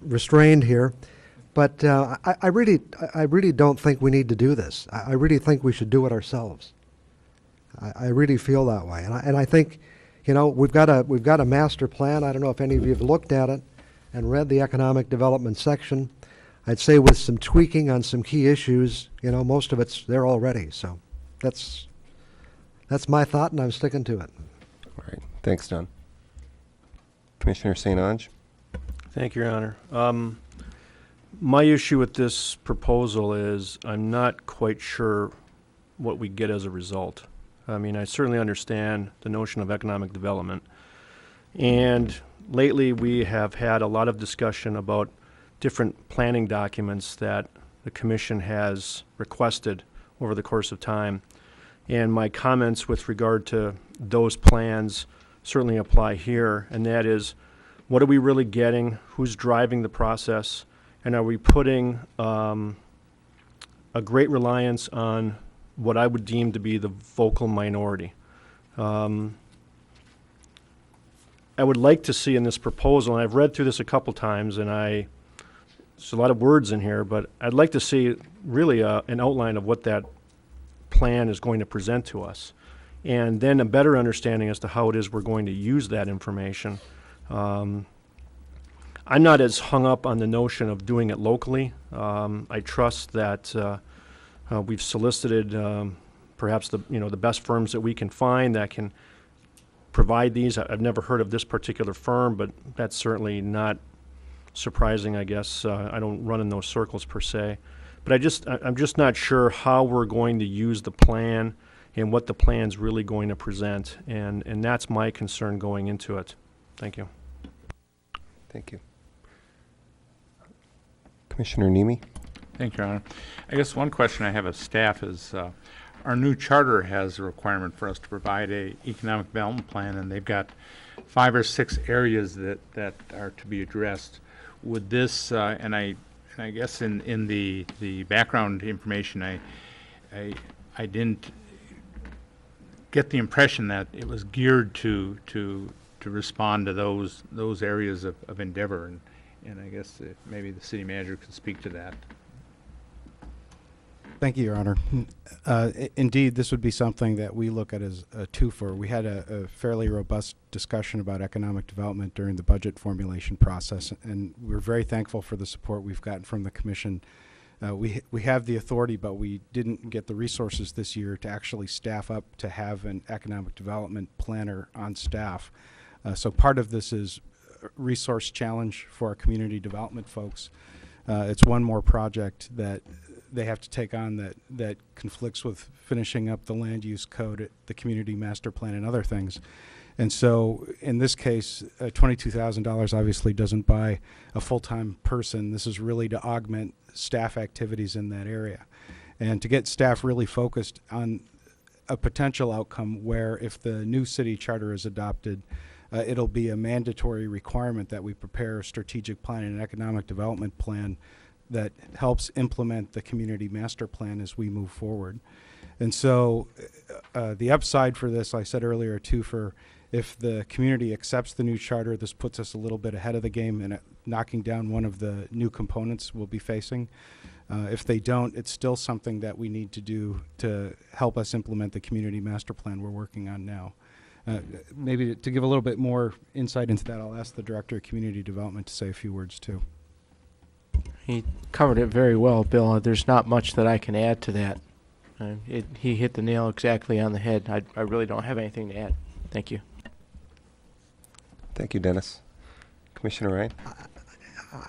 restrained here. But I really don't think we need to do this. I really think we should do it ourselves. I really feel that way, and I think, you know, we've got a master plan. I don't know if any of you have looked at it and read the economic development section. I'd say with some tweaking on some key issues, you know, most of it's there already. So that's my thought, and I'm sticking to it. All right. Thanks, Don. Commissioner St. Onge? Thank you, Your Honor. My issue with this proposal is I'm not quite sure what we get as a result. I mean, I certainly understand the notion of economic development. And lately we have had a lot of discussion about different planning documents that the Commission has requested over the course of time. And my comments with regard to those plans certainly apply here, and that is, what are we really getting? Who's driving the process? And are we putting a great reliance on what I would deem to be the vocal minority? I would like to see in this proposal, and I've read through this a couple times, and there's a lot of words in here, but I'd like to see really an outline of what that plan is going to present to us, and then a better understanding as to how it is we're going to use that information. I'm not as hung up on the notion of doing it locally. I trust that we've solicited perhaps the best firms that we can find that can provide these. I've never heard of this particular firm, but that's certainly not surprising, I guess. I don't run in those circles per se. But I'm just not sure how we're going to use the plan and what the plan's really going to present. And that's my concern going into it. Thank you. Thank you. Commissioner Nemi? Thank you, Your Honor. I guess one question I have as staff is our new charter has a requirement for us to provide a economic development plan, and they've got 5 or 6 areas that are to be addressed. Would this, and I guess in the background information, I didn't get the impression that it was geared to respond to those areas of endeavor, and I guess maybe the city manager could speak to that. Thank you, Your Honor. Indeed, this would be something that we look at as a twofer. We had a fairly robust discussion about economic development during the budget formulation process, and we're very thankful for the support we've gotten from the Commission. We have the authority, but we didn't get the resources this year to actually staff up to have an economic development planner on staff. So part of this is a resource challenge for our community development folks. It's one more project that they have to take on that conflicts with finishing up the land use code, the community master plan, and other things. And so in this case, $22,000 obviously doesn't buy a full-time person. This is really to augment staff activities in that area and to get staff really focused on a potential outcome where if the new city charter is adopted, it'll be a mandatory requirement that we prepare a strategic plan and an economic development plan that helps implement the community master plan as we move forward. And so the upside for this, I said earlier too, for if the community accepts the new charter, this puts us a little bit ahead of the game and knocking down one of the new components we'll be facing. If they don't, it's still something that we need to do to help us implement the community master plan we're working on now. Maybe to give a little bit more insight into that, I'll ask the Director of Community Development to say a few words too. He covered it very well, Bill. There's not much that I can add to that. He hit the nail exactly on the head. I really don't have anything to add. Thank you. Thank you, Dennis. Commissioner Ryan?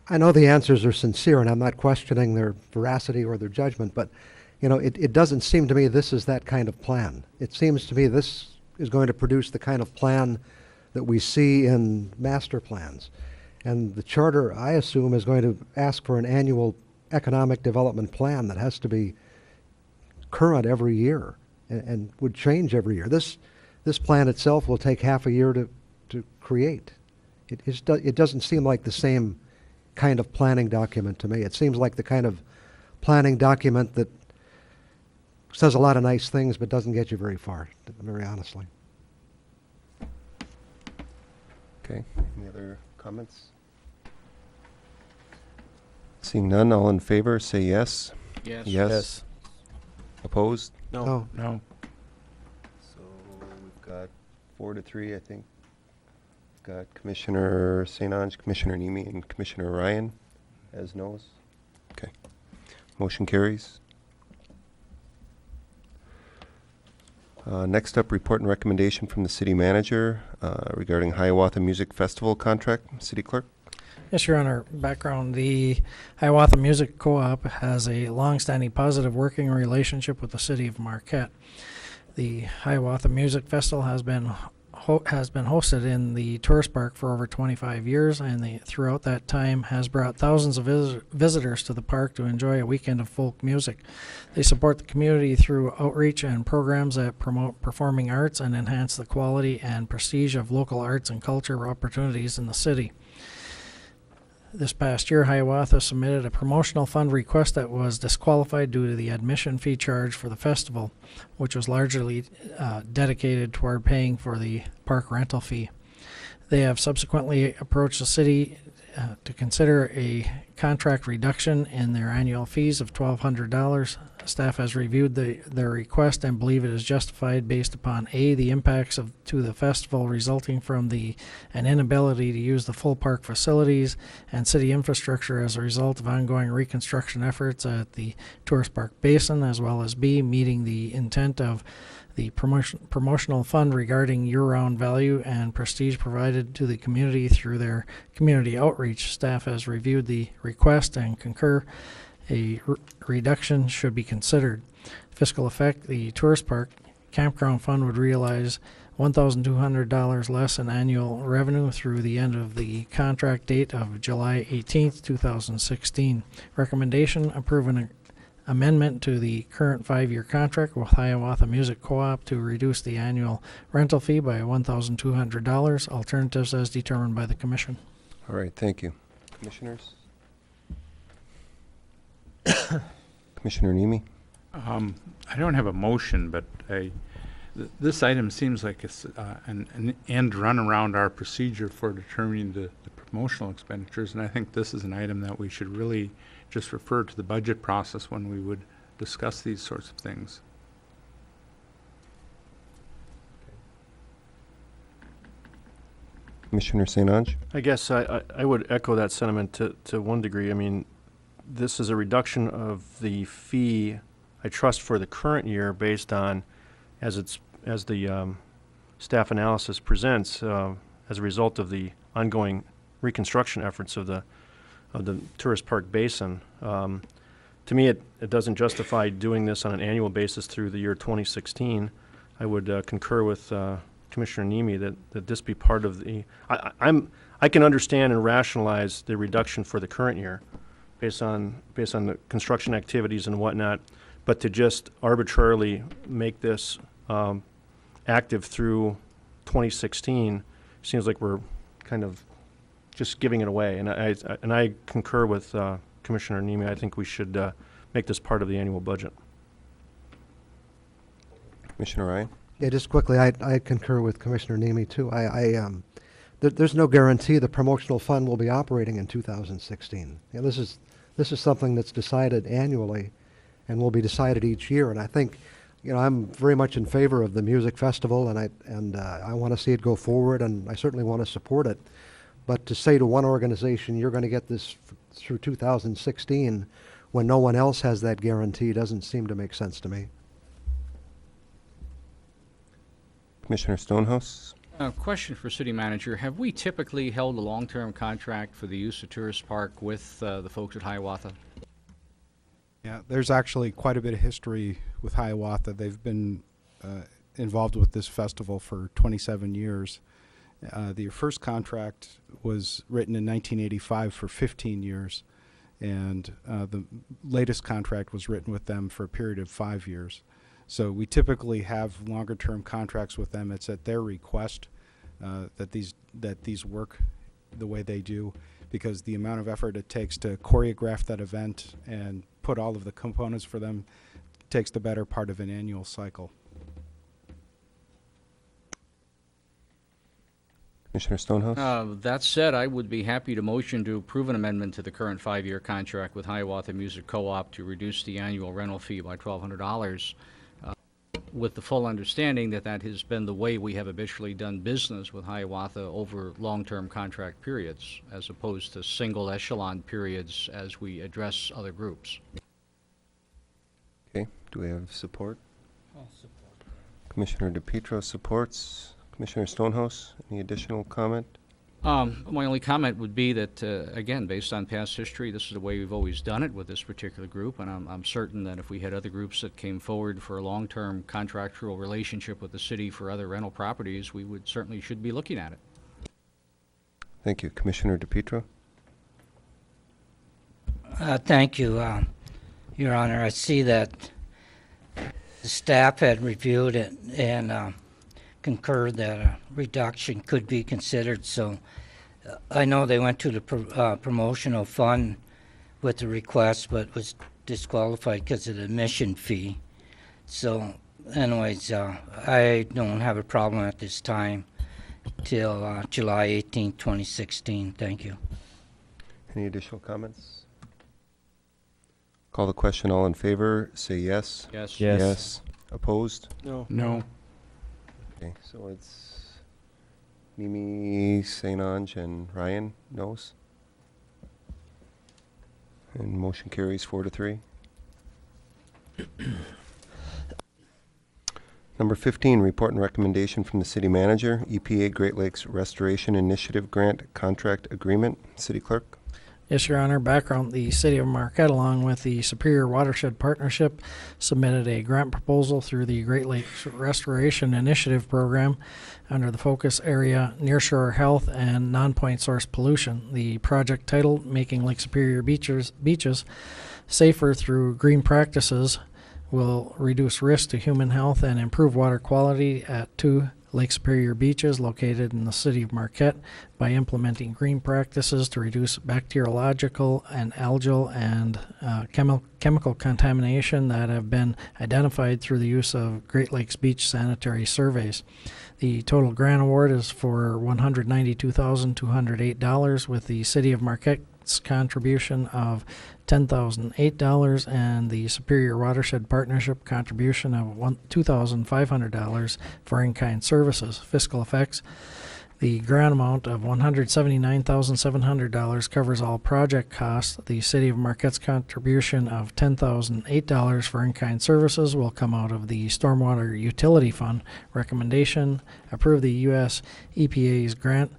I know the answers are sincere, and I'm not questioning their veracity or their judgment, but you know, it doesn't seem to me this is that kind of plan. It seems to me this is going to produce the kind of plan that we see in master plans. And the charter, I assume, is going to ask for an annual economic development plan that has to be current every year and would change every year. This plan itself will take half a year to create. It doesn't seem like the same kind of planning document to me. It seems like the kind of planning document that says a lot of nice things, but doesn't get you very far, very honestly. Okay, any other comments? Seeing none, all in favor, say yes. Yes. Yes. Opposed? No. No. So we've got 4-3, I think. We've got Commissioner St. Ange, Commissioner Nemi, and Commissioner Ryan as no's. Okay. Motion carries. Next up, report and recommendation from the city manager regarding Hiawatha Music Festival contract. City clerk. Yes, Your Honor. Background, the Hiawatha Music Co-op has a long-standing positive working relationship with the city of Marquette. The Hiawatha Music Festival has been hosted in the tourist park for over 25 years, and throughout that time has brought thousands of visitors to the park to enjoy a weekend of folk music. They support the community through outreach and programs that promote performing arts and enhance the quality and prestige of local arts and culture opportunities in the city. This past year, Hiawatha submitted a promotional fund request that was disqualified due to the admission fee charge for the festival, which was largely dedicated toward paying for the park rental fee. They have subsequently approached the city to consider a contract reduction in their annual fees of $1,200. Staff has reviewed their request and believe it is justified based upon A, the impacts to the festival resulting from an inability to use the full park facilities and city infrastructure as a result of ongoing reconstruction efforts at the tourist park basin, as well as B, meeting the intent of the promotional fund regarding year-round value and prestige provided to the community through their community outreach. Staff has reviewed the request and concur a reduction should be considered. Fiscal effect, the tourist park campground fund would realize $1,200 less in annual revenue through the end of the contract date of July 18th, 2016. Recommendation, approve an amendment to the current 5-year contract with Hiawatha Music Co-op to reduce the annual rental fee by $1,200. Alternatives as determined by the Commission. All right, thank you. Commissioners? Commissioner Nemi? I don't have a motion, but this item seems like it's an end run around our procedure for determining the promotional expenditures, and I think this is an item that we should really just refer to the budget process when we would discuss these sorts of things. Commissioner St. Ange? I guess I would echo that sentiment to one degree. I mean, this is a reduction of the fee, I trust, for the current year based on, as the staff analysis presents, as a result of the ongoing reconstruction efforts of the tourist park basin. To me, it doesn't justify doing this on an annual basis through the year 2016. I would concur with Commissioner Nemi that this be part of the. I can understand and rationalize the reduction for the current year, based on the construction activities and whatnot, but to just arbitrarily make this active through 2016 seems like we're kind of just giving it away. And I concur with Commissioner Nemi. I think we should make this part of the annual budget. Commissioner Ryan? Yeah, just quickly, I concur with Commissioner Nemi too. There's no guarantee the promotional fund will be operating in 2016. You know, this is something that's decided annually and will be decided each year. And I think, you know, I'm very much in favor of the music festival, and I want to see it go forward, and I certainly want to support it. But to say to one organization, you're going to get this through 2016, when no one else has that guarantee, doesn't seem to make sense to me. Commissioner Stonehouse? Question for City Manager. Have we typically held a long-term contract for the use of Tourist Park with the folks at Hiawatha? Yeah, there's actually quite a bit of history with Hiawatha. They've been involved with this festival for 27 years. The first contract was written in 1985 for 15 years, and the latest contract was written with them for a period of 5 years. So we typically have longer-term contracts with them. It's at their request that these work the way they do, because the amount of effort it takes to choreograph that event and put all of the components for them takes the better part of an annual cycle. Commissioner Stonehouse? That said, I would be happy to motion to approve an amendment to the current 5-year contract with Hiawatha Music Co-op to reduce the annual rental fee by $1,200, with the full understanding that that has been the way we have habitually done business with Hiawatha over long-term contract periods, as opposed to single echelon periods as we address other groups. Okay, do we have support? I'll support. Commissioner DePietro supports. Commissioner Stonehouse, any additional comment? My only comment would be that, again, based on past history, this is the way we've always done it with this particular group, and I'm certain that if we had other groups that came forward for a long-term contractual relationship with the city for other rental properties, we would certainly should be looking at it. Thank you. Commissioner DePietro? Thank you, Your Honor. I see that the staff had reviewed it and concurred that a reduction could be considered. So I know they went to the promotional fund with the request, but was disqualified because of the admission fee. So anyways, I don't have a problem at this time till July 18, 2016. Thank you. Any additional comments? Call the question. All in favor, say yes. Yes. Yes. Yes. Opposed? No. No. Okay, so it's Mimi, St. Ange, and Ryan knows. And motion carries 4-3. Number 15, report and recommendation from the city manager, EPA Great Lakes Restoration Initiative Grant Contract Agreement. City Clerk? Yes, Your Honor. Background, the City of Marquette, along with the Superior Watershed Partnership, submitted a grant proposal through the Great Lakes Restoration Initiative Program under the focus area Nearshore Health and Non-Point Source Pollution. The project titled Making Lake Superior Beaches Safer Through Green Practices will reduce risk to human health and improve water quality at 2 Lake Superior beaches located in the city of Marquette by implementing green practices to reduce bacteriological and algal and chemical contamination that have been identified through the use of Great Lakes beach sanitary surveys. The total grant award is for $192,208, with the city of Marquette's contribution of $10,008 and the Superior Watershed Partnership contribution of $2,500 for in-kind services. Fiscal effects. The grant amount of $179,700 covers all project costs. The City of Marquette's contribution of $10,008 for in-kind services will come out of the Stormwater Utility Fund. Recommendation: approve the U.S. EPA's grant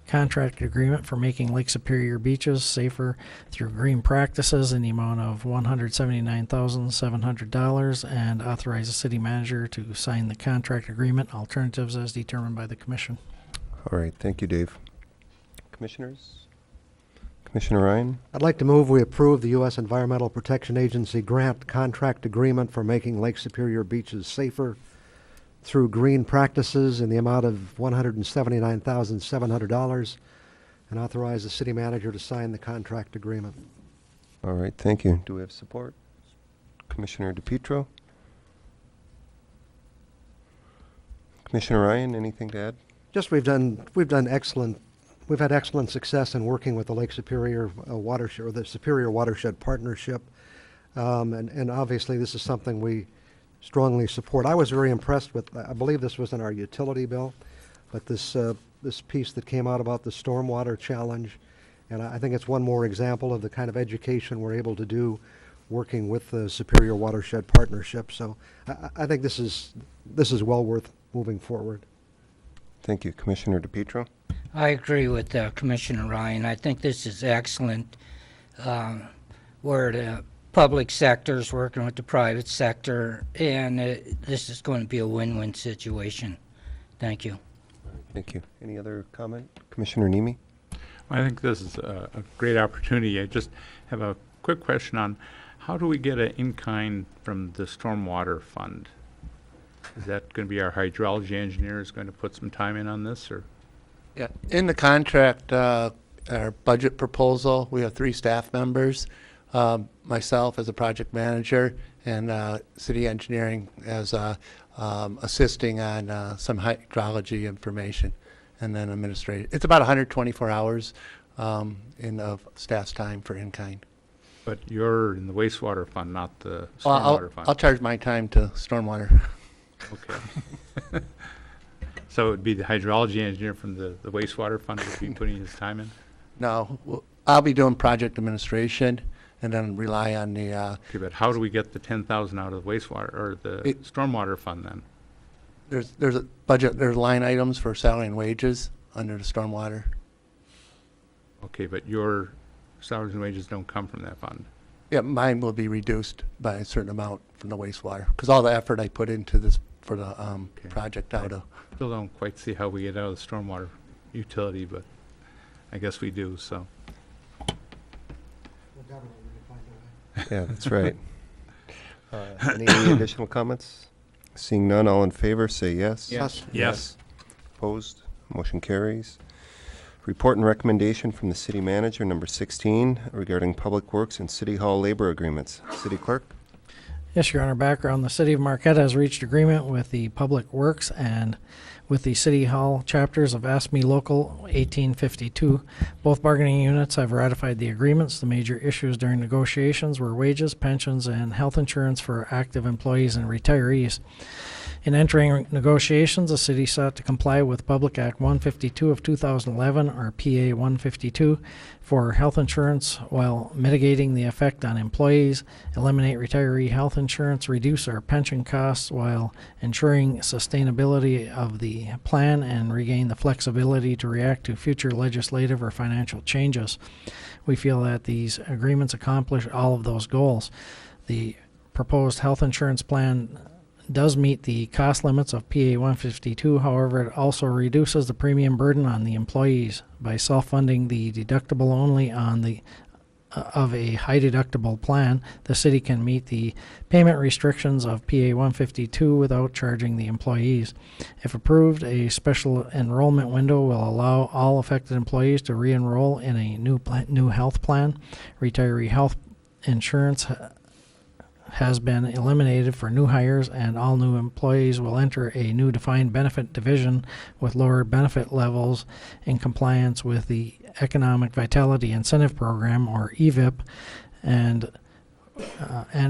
contract agreement for making Lake Superior beaches safer through green practices in the amount of $179,700 and authorize the city manager to sign the contract agreement. Alternatives as determined by the commission. All right, thank you, Dave. Commissioners? Commissioner Ryan? I'd like to move we approve the U.S. Environmental Protection Agency grant contract agreement for making Lake Superior beaches safer through green practices in the amount of $179,700 and authorize the city manager to sign the contract agreement. All right, thank you. Do we have support? Commissioner DePietro? Commissioner Ryan, anything to add? Just we've had excellent success in working with the Lake Superior Watershed, or the Superior Watershed Partnership, and obviously this is something we strongly support. I was very impressed with, I believe this was in our utility bill, but this piece that came out about the stormwater challenge, and I think it's one more example of the kind of education we're able to do working with the Superior Watershed Partnership. So I think this is well worth moving forward. Thank you. Commissioner DePietro? I agree with Commissioner Ryan. I think this is excellent, where the public sector is working with the private sector, and this is going to be a win-win situation. Thank you. Thank you. Any other comment? Commissioner Nemi? I think this is a great opportunity. I just have a quick question on how do we get an in-kind from the Stormwater Fund? Is that going to be our hydrology engineer is going to put some time in on this, or? Yeah, in the contract, our budget proposal, we have 3 staff members, myself as a project manager, and city engineering as assisting on some hydrology information, and then administrative. It's about 124 hours of staff's time for in-kind. But you're in the wastewater fund, not the Well, stormwater fund. I'll charge my time to stormwater. Okay. So it would be the hydrology engineer from the wastewater fund would be putting his time in? No, I'll be doing project administration and then rely on the, Okay, but how do we get the 10,000 out of the wastewater, or the stormwater fund then? there's a budget, there's line items for salary and wages under the stormwater. Okay, but your salaries and wages don't come from that fund. Yeah, mine will be reduced by a certain amount from the wastewater, because all the effort I put into this for the project out of. Still don't quite see how we get out of the stormwater utility, but I guess we do, so. Yeah, that's right. Any additional comments? Seeing none, all in favor, say yes. Yes. Yes. Opposed? Motion carries. Report and recommendation from the city manager, number 16, regarding public works and city hall labor agreements. City clerk? Yes, Your Honor. Background, the City of Marquette has reached agreement with the Public Works and with the City Hall chapters of ASME Local 1852. Both bargaining units have ratified the agreements. The major issues during negotiations were wages, pensions, and health insurance for active employees and retirees. In entering negotiations, the city sought to comply with Public Act 152 of 2011, or PA 152, for health insurance while mitigating the effect on employees, eliminate retiree health insurance, reduce our pension costs while ensuring sustainability of the plan, and regain the flexibility to react to future legislative or financial changes. We feel that these agreements accomplish all of those goals. The proposed health insurance plan does meet the cost limits of PA 152. However, it also reduces the premium burden on the employees by self-funding the deductible only on the of a high deductible plan. The city can meet the payment restrictions of PA 152 without charging the employees. If approved, a special enrollment window will allow all affected employees to re-enroll in a new health plan. Retiree health insurance has been eliminated for new hires, and all new employees will enter a new defined benefit division with lower benefit levels in compliance with the Economic Vitality Incentive Program, or EVIP, and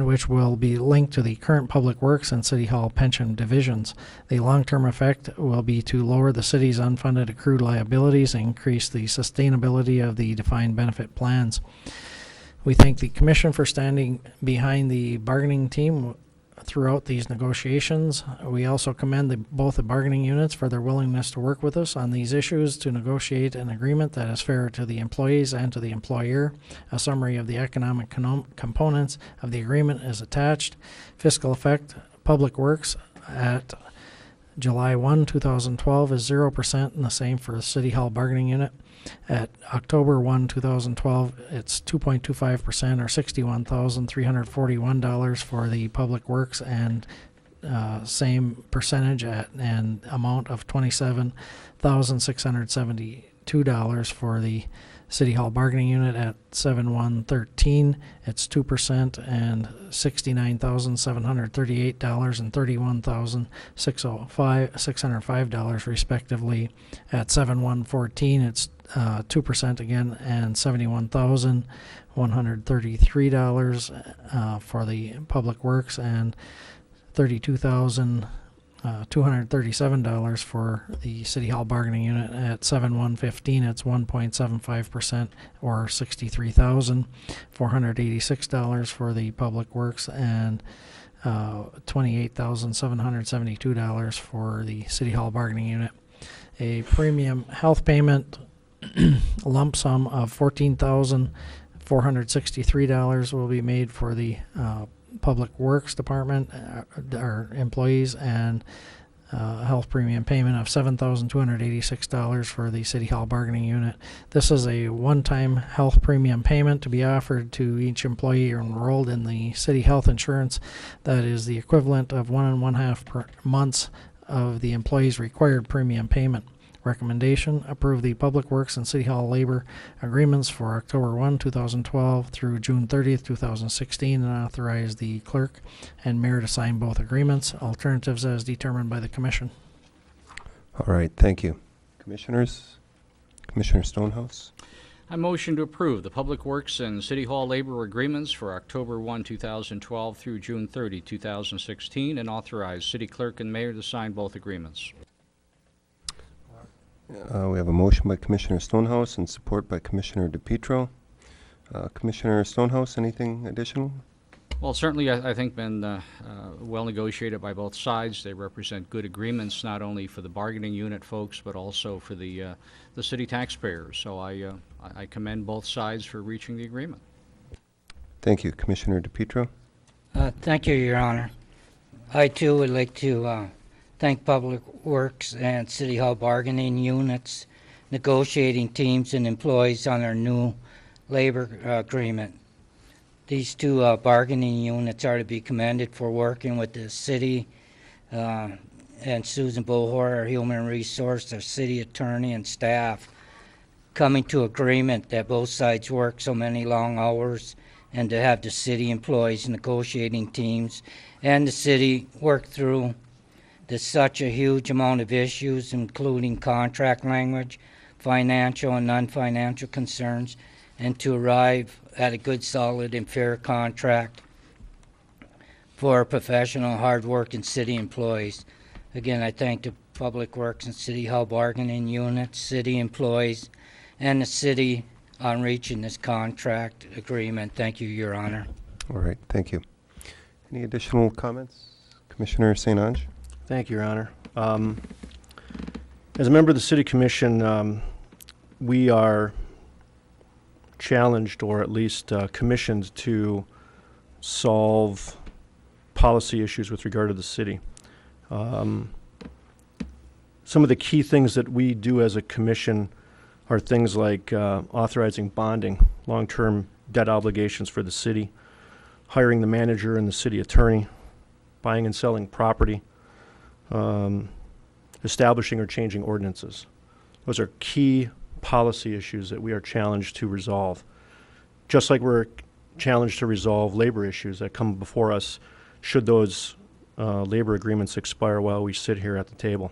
which will be linked to the current Public Works and City Hall pension divisions. The long-term effect will be to lower the city's unfunded accrued liabilities and increase the sustainability of the defined benefit plans. We thank the Commission for standing behind the bargaining team throughout these negotiations. We also commend both the bargaining units for their willingness to work with us on these issues to negotiate an agreement that is fair to the employees and to the employer. A summary of the economic components of the agreement is attached. Fiscal effect: Public Works at July 1, 2012 is 0%, and the same for the City Hall bargaining unit. At October 1, 2012, it's 2.25%, or $61,341 for the Public Works, and same percentage at an amount of $27,672 for the City Hall bargaining unit. At 7/1/13, it's 2%, and $69,738 and $31,605 respectively. At 7/1/14, it's 2% again, and $71,133 for the Public Works, and $32,237 for the City Hall bargaining unit. At 7/1/15, it's 1.75%, or $63,486 for the Public Works, and $28,772 for the City Hall bargaining unit. A premium health payment lump sum of $14,463 will be made for the Public Works Department, our employees, and a health premium payment of $7,286 for the City Hall bargaining unit. This is a one-time health premium payment to be offered to each employee enrolled in the city health insurance. That is the equivalent of 1 1/2 months of the employee's required premium payment. Recommendation, approve the Public Works and City Hall labor agreements for October 1, 2012 through June 30th, 2016, and authorize the clerk and mayor to sign both agreements. Alternatives as determined by the commission. All right, thank you. Commissioners? Commissioner Stonehouse? I motion to approve the Public Works and City Hall labor agreements for October 1, 2012 through June 30, 2016, and authorize city clerk and mayor to sign both agreements. We have a motion by Commissioner Stonehouse and support by Commissioner DePietro. Commissioner Stonehouse, anything additional? Well, certainly, I think been well negotiated by both sides. They represent good agreements, not only for the bargaining unit folks, but also for the city taxpayers. So I commend both sides for reaching the agreement. Thank you. Commissioner DePietro? Thank you, Your Honor. I, too, would like to thank Public Works and City Hall bargaining units, negotiating teams, and employees on our new labor agreement. These two bargaining units are to be commended for working with the city and Susan Bohor, our human resource, our city attorney, and staff, coming to agreement that both sides work so many long hours, and to have the city employees, negotiating teams, and the city work through such a huge amount of issues, including contract language, financial and non-financial concerns, and to arrive at a good, solid, and fair contract for professional, hard-working city employees. Again, I thank the Public Works and City Hall bargaining units, city employees, and the city on reaching this contract agreement. Thank you, Your Honor. All right, thank you. Any additional comments? Commissioner St. Ange? Thank you, Your Honor. As a member of the City Commission, we are challenged, or at least commissioned, to solve policy issues with regard to the city. Some of the key things that we do as a commission are things like authorizing bonding, long-term debt obligations for the city, hiring the manager and the city attorney, buying and selling property, establishing or changing ordinances. Those are key policy issues that we are challenged to resolve. Just like we're challenged to resolve labor issues that come before us should those labor agreements expire while we sit here at the table.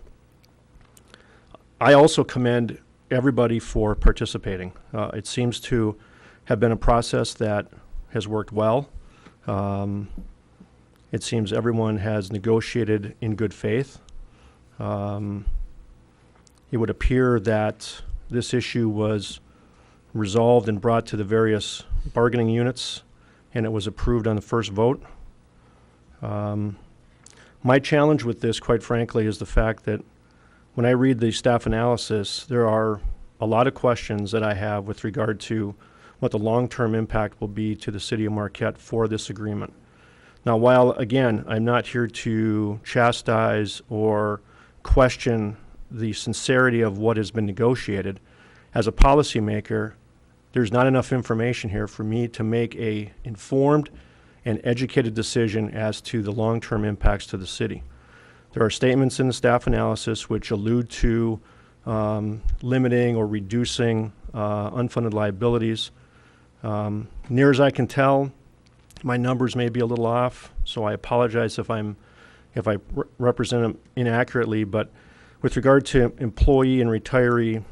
I also commend everybody for participating. It seems to have been a process that has worked well. It seems everyone has negotiated in good faith. It would appear that this issue was resolved and brought to the various bargaining units, and it was approved on the first vote. My challenge with this, quite frankly, is the fact that when I read the staff analysis, there are a lot of questions that I have with regard to what the long-term impact will be to the city of Marquette for this agreement. Now, while, again, I'm not here to chastise or question the sincerity of what has been negotiated, as a policymaker, there's not enough information here for me to make a informed and educated decision as to the long-term impacts to the city. There are statements in the staff analysis which allude to limiting or reducing unfunded liabilities. Near as I can tell, my numbers may be a little off, so I apologize if I represent them inaccurately, but with regard to employee and retiree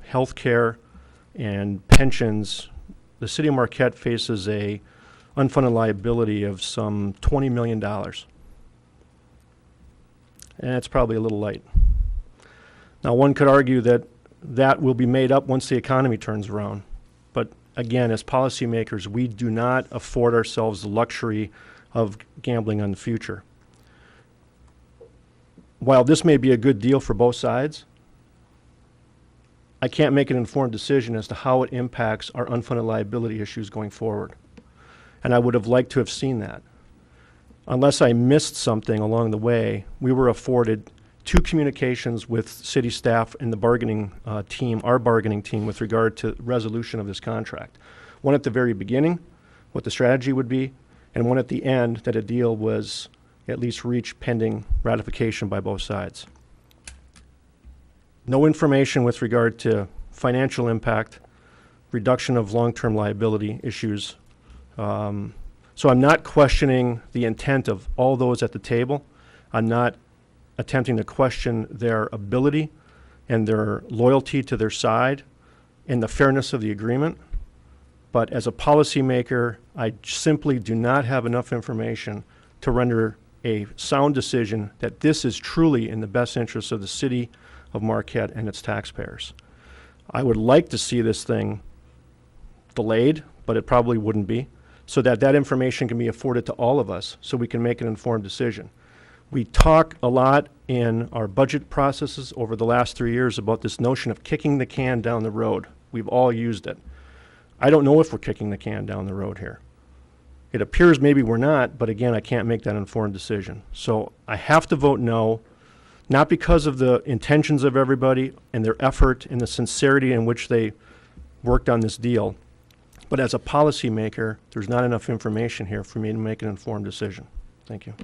health care and pensions, the city of Marquette faces a unfunded liability of some $20 million. And it's probably a little light. Now, one could argue that that will be made up once the economy turns around. But again, as policymakers, we do not afford ourselves the luxury of gambling on the future. While this may be a good deal for both sides, I can't make an informed decision as to how it impacts our unfunded liability issues going forward. And I would have liked to have seen that. Unless I missed something along the way, we were afforded 2 communications with city staff and the bargaining team, our bargaining team, with regard to resolution of this contract. One at the very beginning, what the strategy would be, and one at the end, that a deal was at least reached pending ratification by both sides. No information with regard to financial impact, reduction of long-term liability issues. So I'm not questioning the intent of all those at the table. I'm not attempting to question their ability and their loyalty to their side and the fairness of the agreement. But as a policymaker, I simply do not have enough information to render a sound decision that this is truly in the best interest of the city of Marquette and its taxpayers. I would like to see this thing delayed, but it probably wouldn't be, so that that information can be afforded to all of us so we can make an informed decision. We talk a lot in our budget processes over the last 3 years about this notion of kicking the can down the road. We've all used it. I don't know if we're kicking the can down the road here. It appears maybe we're not, but again, I can't make that informed decision. So I have to vote no, not because of the intentions of everybody and their effort and the sincerity in which they worked on this deal, but as a policymaker, there's not enough information here for me to make an informed decision. Thank you.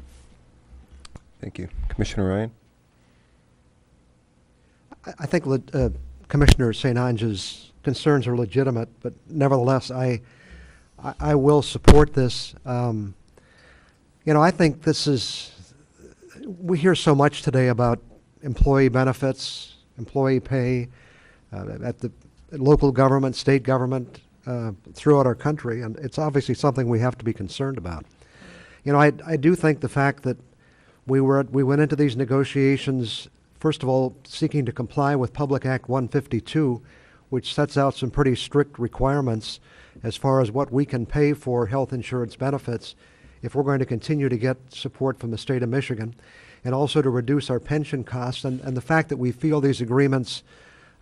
Thank you. Commissioner Ryan? I think Commissioner St. Ange's concerns are legitimate, but nevertheless, I will support this. You know, I think this is, we hear so much today about employee benefits, employee pay at the local government, state government, throughout our country, and it's obviously something we have to be concerned about. You know, I do think the fact that we went into these negotiations, first of all, seeking to comply with Public Act 152, which sets out some pretty strict requirements as far as what we can pay for health insurance benefits if we're going to continue to get support from the state of Michigan, and also to reduce our pension costs. And the fact that we feel these agreements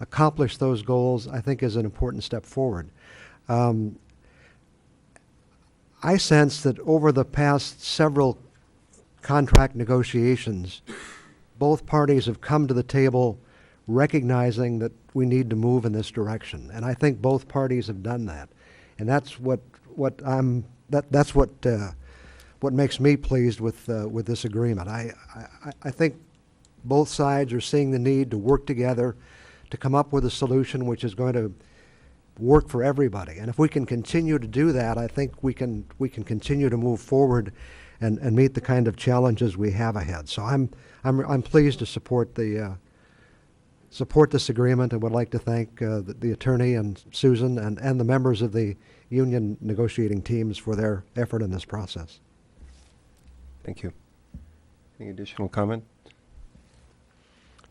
accomplish those goals, I think, is an important step forward. I sense that over the past several contract negotiations, both parties have come to the table recognizing that we need to move in this direction, and I think both parties have done that, and that's what makes me pleased with this agreement. I think both sides are seeing the need to work together to come up with a solution which is going to work for everybody, and if we can continue to do that, I think we can continue to move forward and meet the kind of challenges we have ahead. So I'm pleased to support this agreement, and would like to thank the attorney and Susan and the members of the union negotiating teams for their effort in this process. Thank you. Any additional comment?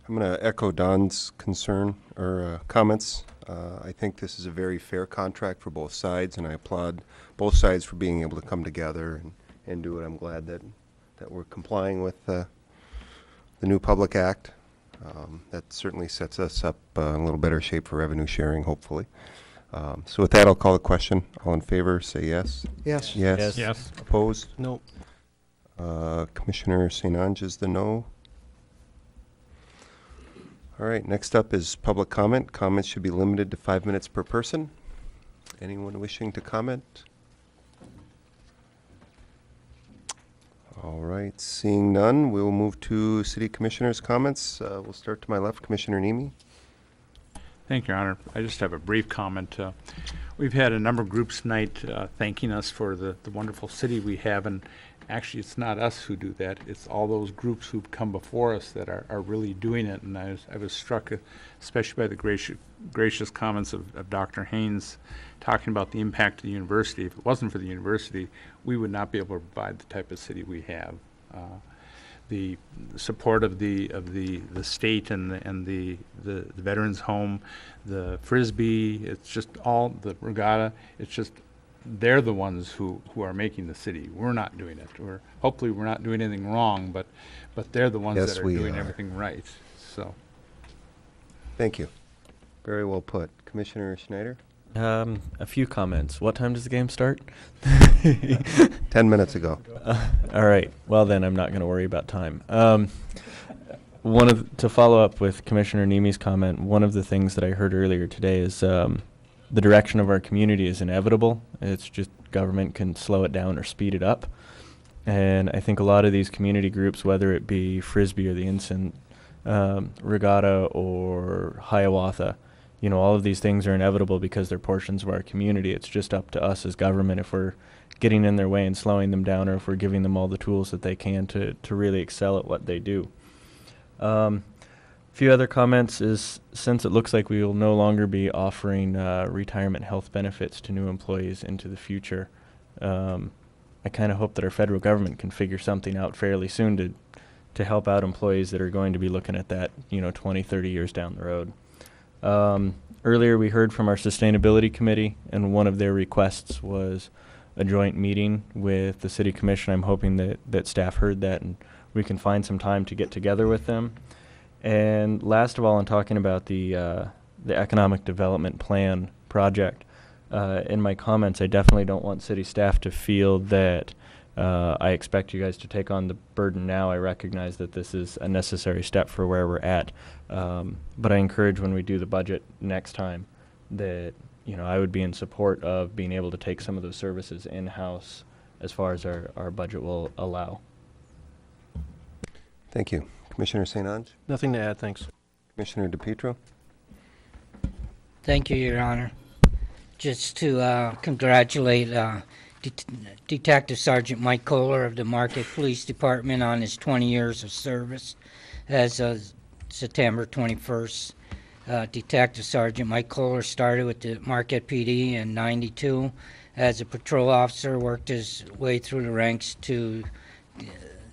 I'm going to echo Don's concern or comments. I think this is a very fair contract for both sides, and I applaud both sides for being able to come together and do it. I'm glad that we're complying with the new Public Act. That certainly sets us up in a little better shape for revenue sharing, hopefully. So with that, I'll call the question. All in favor, say yes. Yes. Yes. Yes. Yes. Opposed? No. Commissioner St. Ange is the no. All right, next up is public comment. Comments should be limited to 5 minutes per person. Anyone wishing to comment? All right, seeing none, we'll move to City Commissioners' comments. We'll start to my left, Commissioner Nemi. Thank you, Your Honor. I just have a brief comment. We've had a number of groups tonight thanking us for the wonderful city we have, and actually it's not us who do that. It's all those groups who've come before us that are really doing it, and I was struck especially by the gracious comments of Dr. Haynes talking about the impact of the university. If it wasn't for the university, we would not be able to provide the type of city we have. The support of the state and the veterans home, the Frisbee, it's just all the regatta. It's just they're the ones who are making the city. We're not doing it. Hopefully we're not doing anything wrong, but they're the ones that are doing everything right. So, thank you. Very well put, Commissioner Schneider. A few comments. What time does the game start? 10 minutes ago. All right. Well, then I'm not going to worry about time. To follow up with Commissioner Nemi's comment, one of the things that I heard earlier today is the direction of our community is inevitable. It's just government can slow it down or speed it up. And I think a lot of these community groups, whether it be Frisbee or the Ensign, Regatta or Hiawatha. You know, all of these things are inevitable because they're portions of our community. It's just up to us as government if we're getting in their way and slowing them down, or if we're giving them all the tools that they can to really excel at what they do. A few other comments is, since it looks like we will no longer be offering retirement health benefits to new employees into the future, I kind of hope that our federal government can figure something out fairly soon to help out employees that are going to be looking at that, 20, 30 years down the road. Earlier we heard from our sustainability committee, and one of their requests was a joint meeting with the city commission. I'm hoping that staff heard that and we can find some time to get together with them. And last of all, in talking about the economic development plan project, in my comments, I definitely don't want city staff to feel that I expect you guys to take on the burden now. I recognize that this is a necessary step for where we're at. But I encourage, when we do the budget next time, that I would be in support of being able to take some of those services in-house as far as our budget will allow. Thank you. Commissioner St. Ange? Nothing to add, thanks. Commissioner DePietro? Thank you, Your Honor. Just to congratulate Detective Sergeant Mike Kohler of the Marquette Police Department on his 20 years of service. As of September 21st, Detective Sergeant Mike Kohler started with the Marquette PD in '92 as a patrol officer, worked his way through the ranks to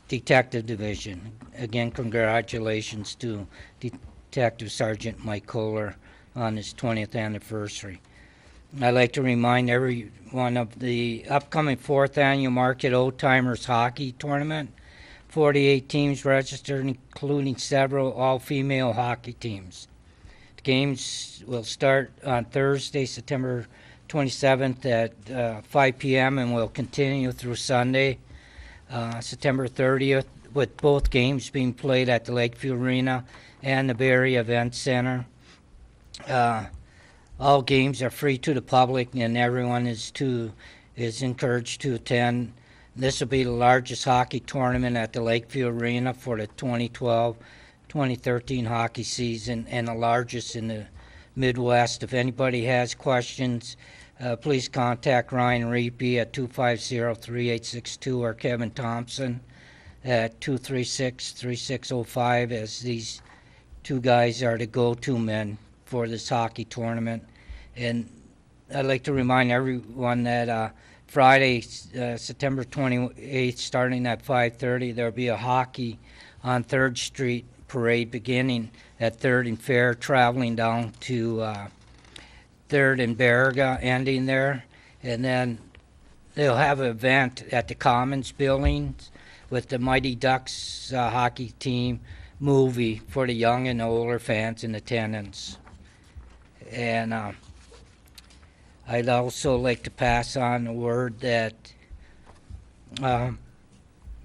Detective Division. Again, congratulations to Detective Sergeant Mike Kohler on his 20th anniversary. I'd like to remind everyone of the upcoming 4th Annual Marquette Old Timers Hockey Tournament. 48 teams registered, including several all-female hockey teams. The games will start on Thursday, September 27th at 5 p.m. and will continue through Sunday, September 30th, with both games being played at the Lakeview Arena and the Barrie Event Center. All games are free to the public, and everyone is encouraged to attend. This will be the largest hockey tournament at the Lakeview Arena for the 2012-2013 hockey season, and the largest in the Midwest. If anybody has questions, please contact Ryan Reapy at 250-3862 or Kevin Thompson at 236-3605, as these two guys are the go-to men for this hockey tournament. And I'd like to remind everyone that Friday, September 28th, starting at 5:30, there'll be a hockey on 3rd Street parade beginning at 3rd and Fair, traveling down to 3rd and Baraga, ending there. And then they'll have an event at the Commons buildings with the Mighty Ducks hockey team movie for the young and older fans in attendance. And I'd also like to pass on the word that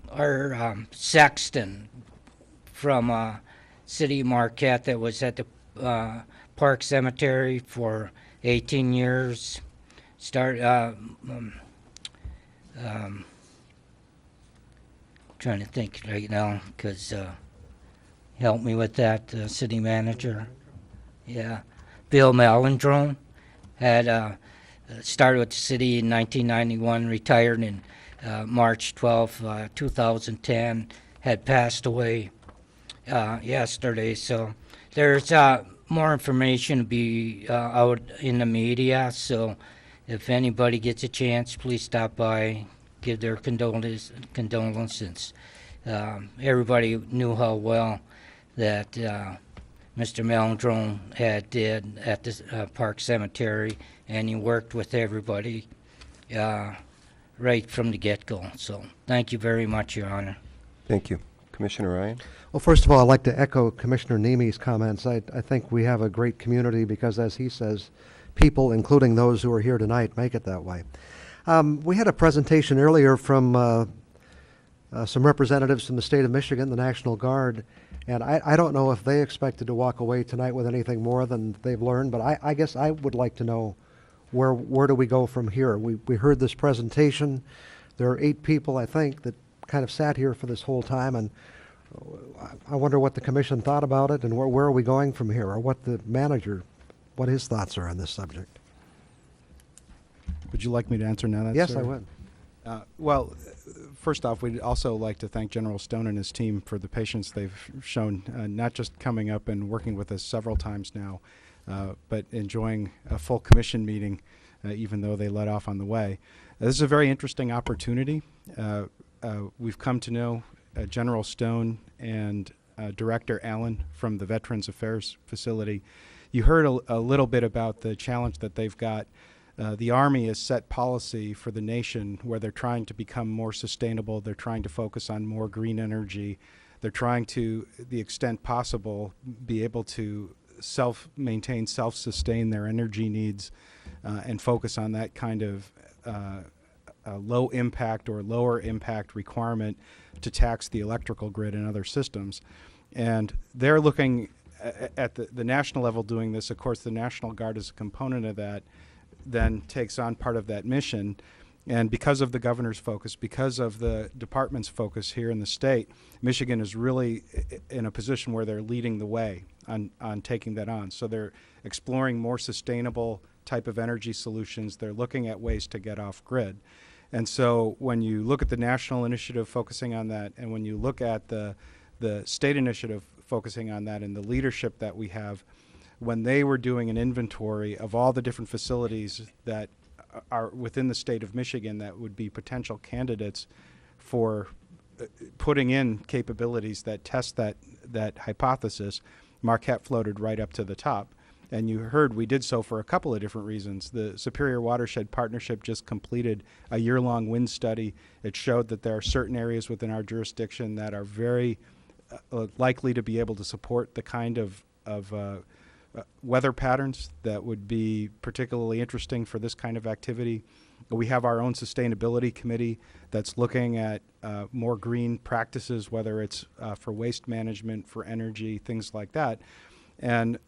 our sexton from City of Marquette that was at the Park Cemetery for 18 years, trying to think right now, because help me with that, city manager. Yeah. Bill Malindrome had started with the city in 1991, retired in March 12, 2010, had passed away yesterday. So there's more information to be out in the media. So if anybody gets a chance, please stop by, give their condolences. Everybody knew how well that Mr. Malindrome did at the Park Cemetery, and he worked with everybody right from the get-go. So thank you very much, Your Honor. Thank you. Commissioner Ryan? Well, first of all, I'd like to echo Commissioner Nemi's comments. I think we have a great community because, as he says, people, including those who are here tonight, make it that way. We had a presentation earlier from some representatives from the state of Michigan, the National Guard, and I don't know if they expected to walk away tonight with anything more than they've learned, but I guess I would like to know where do we go from here. We heard this presentation. There are 8 people, I think, that kind of sat here for this whole time, and I wonder what the commission thought about it and where are we going from here, or what the manager, what his thoughts are on this subject. Would you like me to answer now? Yes, sir? I would. Well, first off, we'd also like to thank General Stone and his team for the patience they've shown, not just coming up and working with us several times now, but enjoying a full commission meeting, even though they let off on the way. This is a very interesting opportunity. We've come to know General Stone and Director Allen from the Veterans Affairs facility. You heard a little bit about the challenge that they've got. The Army has set policy for the nation where they're trying to become more sustainable. They're trying to focus on more green energy. They're trying to, the extent possible, be able to maintain, self-sustain their energy needs and focus on that kind of low impact or lower impact requirement to tax the electrical grid and other systems. And they're looking at the national level doing this. Of course, the National Guard is a component of that, then takes on part of that mission. And because of the governor's focus, because of the department's focus here in the state, Michigan is really in a position where they're leading the way on taking that on. So they're exploring more sustainable type of energy solutions. They're looking at ways to get off grid. And so when you look at the national initiative focusing on that, and when you look at the state initiative focusing on that and the leadership that we have, when they were doing an inventory of all the different facilities that are within the state of Michigan that would be potential candidates for putting in capabilities that test that hypothesis, Marquette floated right up to the top. And you heard we did so for a couple of different reasons. The Superior Watershed Partnership just completed a year-long wind study. It showed that there are certain areas within our jurisdiction that are very likely to be able to support the kind of weather patterns that would be particularly interesting for this kind of activity. We have our own sustainability committee that's looking at more green practices, whether it's for waste management, for energy, things like that. And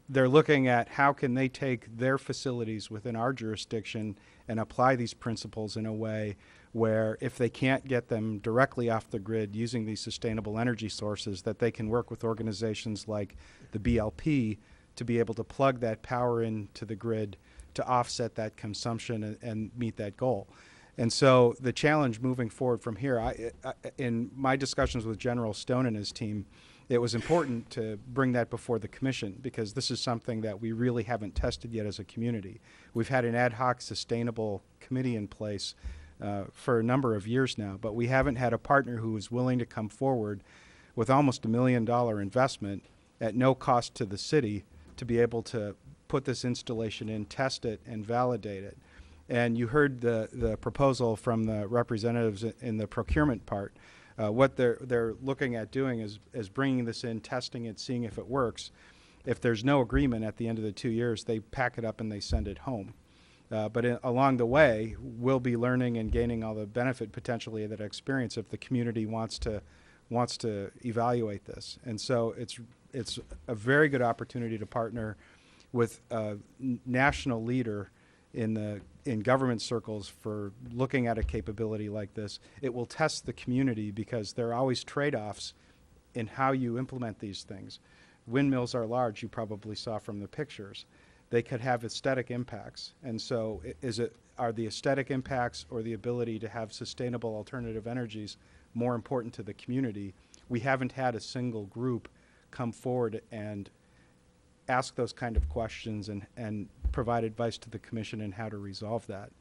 they're looking at how can they take their facilities within our jurisdiction and apply these principles in a way where if they can't get them directly off the grid using these sustainable energy sources, that they can work with organizations like the BLP to be able to plug that power into the grid to offset that consumption and meet that goal. And so the challenge moving forward from here, in my discussions with General Stone and his team, it was important to bring that before the commission because this is something that we really haven't tested yet as a community. We've had an ad hoc sustainable committee in place for a number of years now, but we haven't had a partner who is willing to come forward with almost $1 million investment at no cost to the city to be able to put this installation in, test it, and validate it. And you heard the proposal from the representatives in the procurement part. What they're looking at doing is bringing this in, testing it, seeing if it works. If there's no agreement at the end of the 2 years, they pack it up and they send it home. But along the way, we'll be learning and gaining all the benefit potentially of that experience if the community wants to evaluate this. And so it's a very good opportunity to partner with a national leader in government circles for looking at a capability like this. It will test the community because there are always trade-offs in how you implement these things. Windmills are large, you probably saw from the pictures. They could have aesthetic impacts. And so are the aesthetic impacts or the ability to have sustainable alternative energies more important to the community? We haven't had a single group come forward and ask those kind of questions and provide advice to the commission on how to resolve that.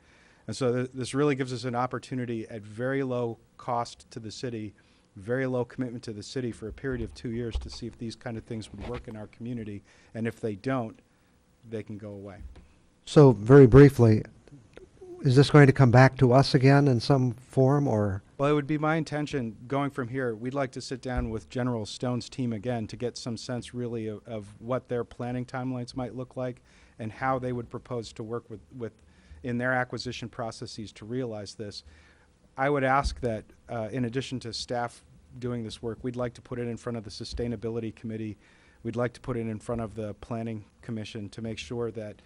And so this really gives us an opportunity at very low cost to the city, very low commitment to the city for a period of 2 years to see if these kind of things would work in our community. And if they don't, they can go away. So very briefly, is this going to come back to us again in some form, or? Well, it would be my intention going from here. We'd like to sit down with General Stone's team again to get some sense really of what their planning timelines might look like and how they would propose to work with in their acquisition processes to realize this. I would ask that in addition to staff doing this work, we'd like to put it in front of the Sustainability Committee. We'd like to put it in front of the Planning Commission to make sure that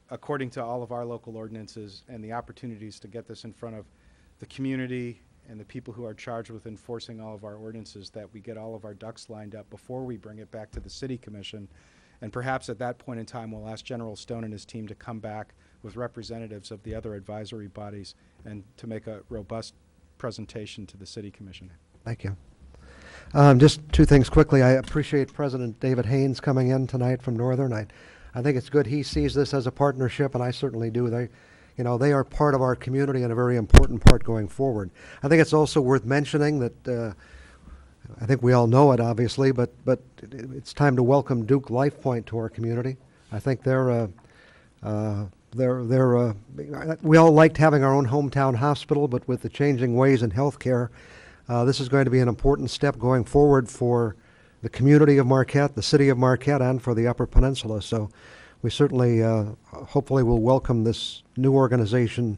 according to all of our local ordinances and the opportunities to get this in front of the community and the people who are charged with enforcing all of our ordinances, that we get all of our ducks lined up before we bring it back to the City Commission. And perhaps at that point in time, we'll ask General Stone and his team to come back with representatives of the other advisory bodies and to make a robust presentation to the City Commission. Thank you. Just two things quickly. I appreciate President David Haynes coming in tonight from Northern. I think it's good he sees this as a partnership, and I certainly do. They are part of our community and a very important part going forward. I think it's also worth mentioning that I think we all know it, obviously, but it's time to welcome Duke Life Point to our community. I think we all liked having our own hometown hospital, but with the changing ways in healthcare, this is going to be an important step going forward for the community of Marquette, the city of Marquette, and for the Upper Peninsula. So we certainly, hopefully, will welcome this new organization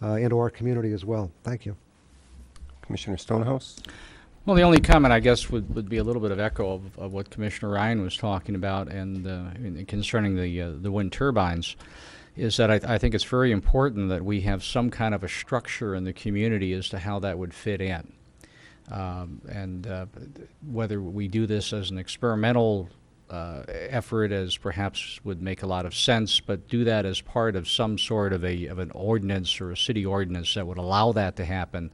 into our community as well. Thank you. Commissioner Stonehouse? Well, the only comment, I guess, would be a little bit of echo of what Commissioner Ryan was talking about and concerning the wind turbines, is that I think it's very important that we have some kind of a structure in the community as to how that would fit in. Whether we do this as an experimental effort, as perhaps would make a lot of sense, but do that as part of some sort of an ordinance or a city ordinance that would allow that to happen.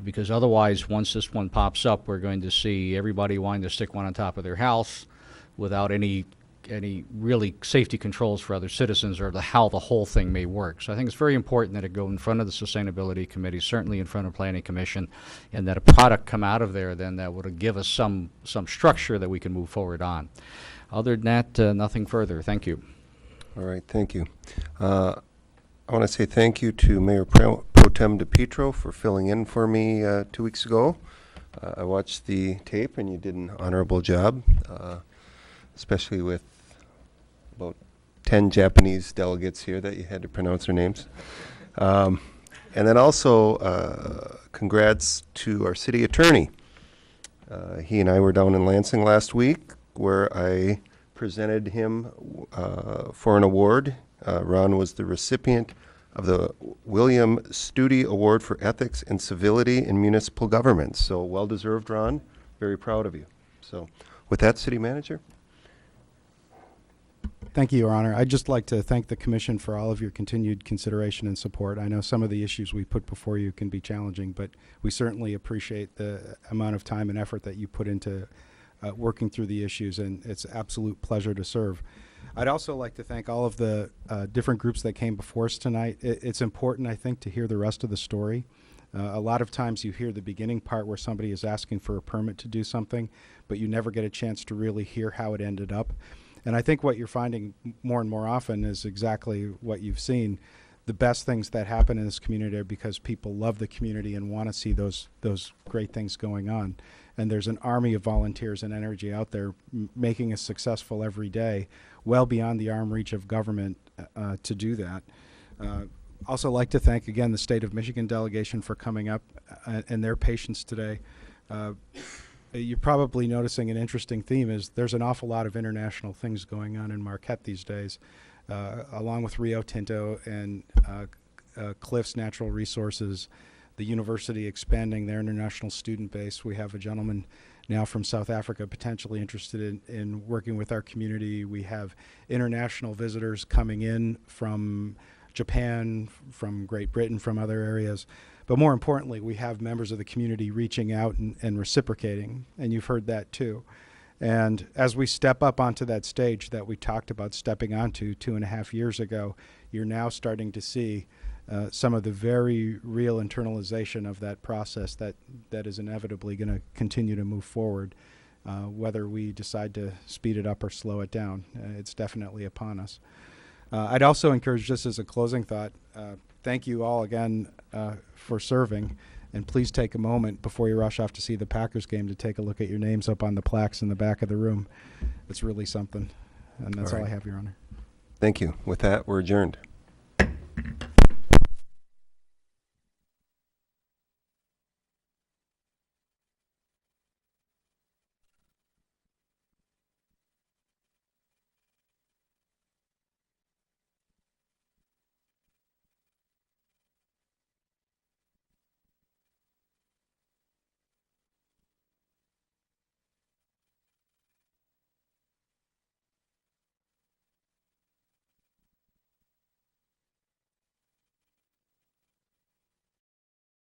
Because otherwise, once this one pops up, we're going to see everybody wanting to stick one on top of their house without any really safety controls for other citizens or how the whole thing may work. So I think it's very important that it go in front of the Sustainability Committee, certainly in front of Planning Commission, and that a product come out of there then that would give us some structure that we can move forward on. Other than that, nothing further. Thank you. All right, thank you. I want to say thank you to Mayor Pro Tem DePietro for filling in for me 2 weeks ago. I watched the tape, and you did an honorable job, especially with about 10 Japanese delegates here that you had to pronounce their names. And then also, congrats to our city attorney. He and I were down in Lansing last week, where I presented him for an award. Ron was the recipient of the William Studi Award for Ethics and Civility in Municipal Government. So well-deserved, Ron. Very proud of you. So with that, City Manager. Thank you, Your Honor. I'd just like to thank the Commission for all of your continued consideration and support. I know some of the issues we put before you can be challenging, but we certainly appreciate the amount of time and effort that you put into working through the issues, and it's an absolute pleasure to serve. I'd also like to thank all of the different groups that came before us tonight. It's important, I think, to hear the rest of the story. A lot of times you hear the beginning part where somebody is asking for a permit to do something, but you never get a chance to really hear how it ended up. And I think what you're finding more and more often is exactly what you've seen. The best things that happen in this community are because people love the community and want to see those great things going on. And there's an army of volunteers and energy out there making us successful every day, well beyond the arm reach of government to do that. Also like to thank again the State of Michigan delegation for coming up and their patience today. You're probably noticing an interesting theme is there's an awful lot of international things going on in Marquette these days, along with Rio Tinto and Cliffs Natural Resources, the university expanding their international student base. We have a gentleman now from South Africa potentially interested in working with our community. We have international visitors coming in from Japan, from Great Britain, from other areas. But more importantly, we have members of the community reaching out and reciprocating, and you've heard that too. And as we step up onto that stage that we talked about stepping onto 2.5 years ago, you're now starting to see some of the very real internalization of that process that is inevitably going to continue to move forward, whether we decide to speed it up or slow it down. It's definitely upon us. I'd also encourage, just as a closing thought, thank you all again for serving, and please take a moment before you rush off to see the Packers game to take a look at your names up on the plaques in the back of the room. It's really something, and that's all I have, Your Honor. Thank you. With that, we're adjourned.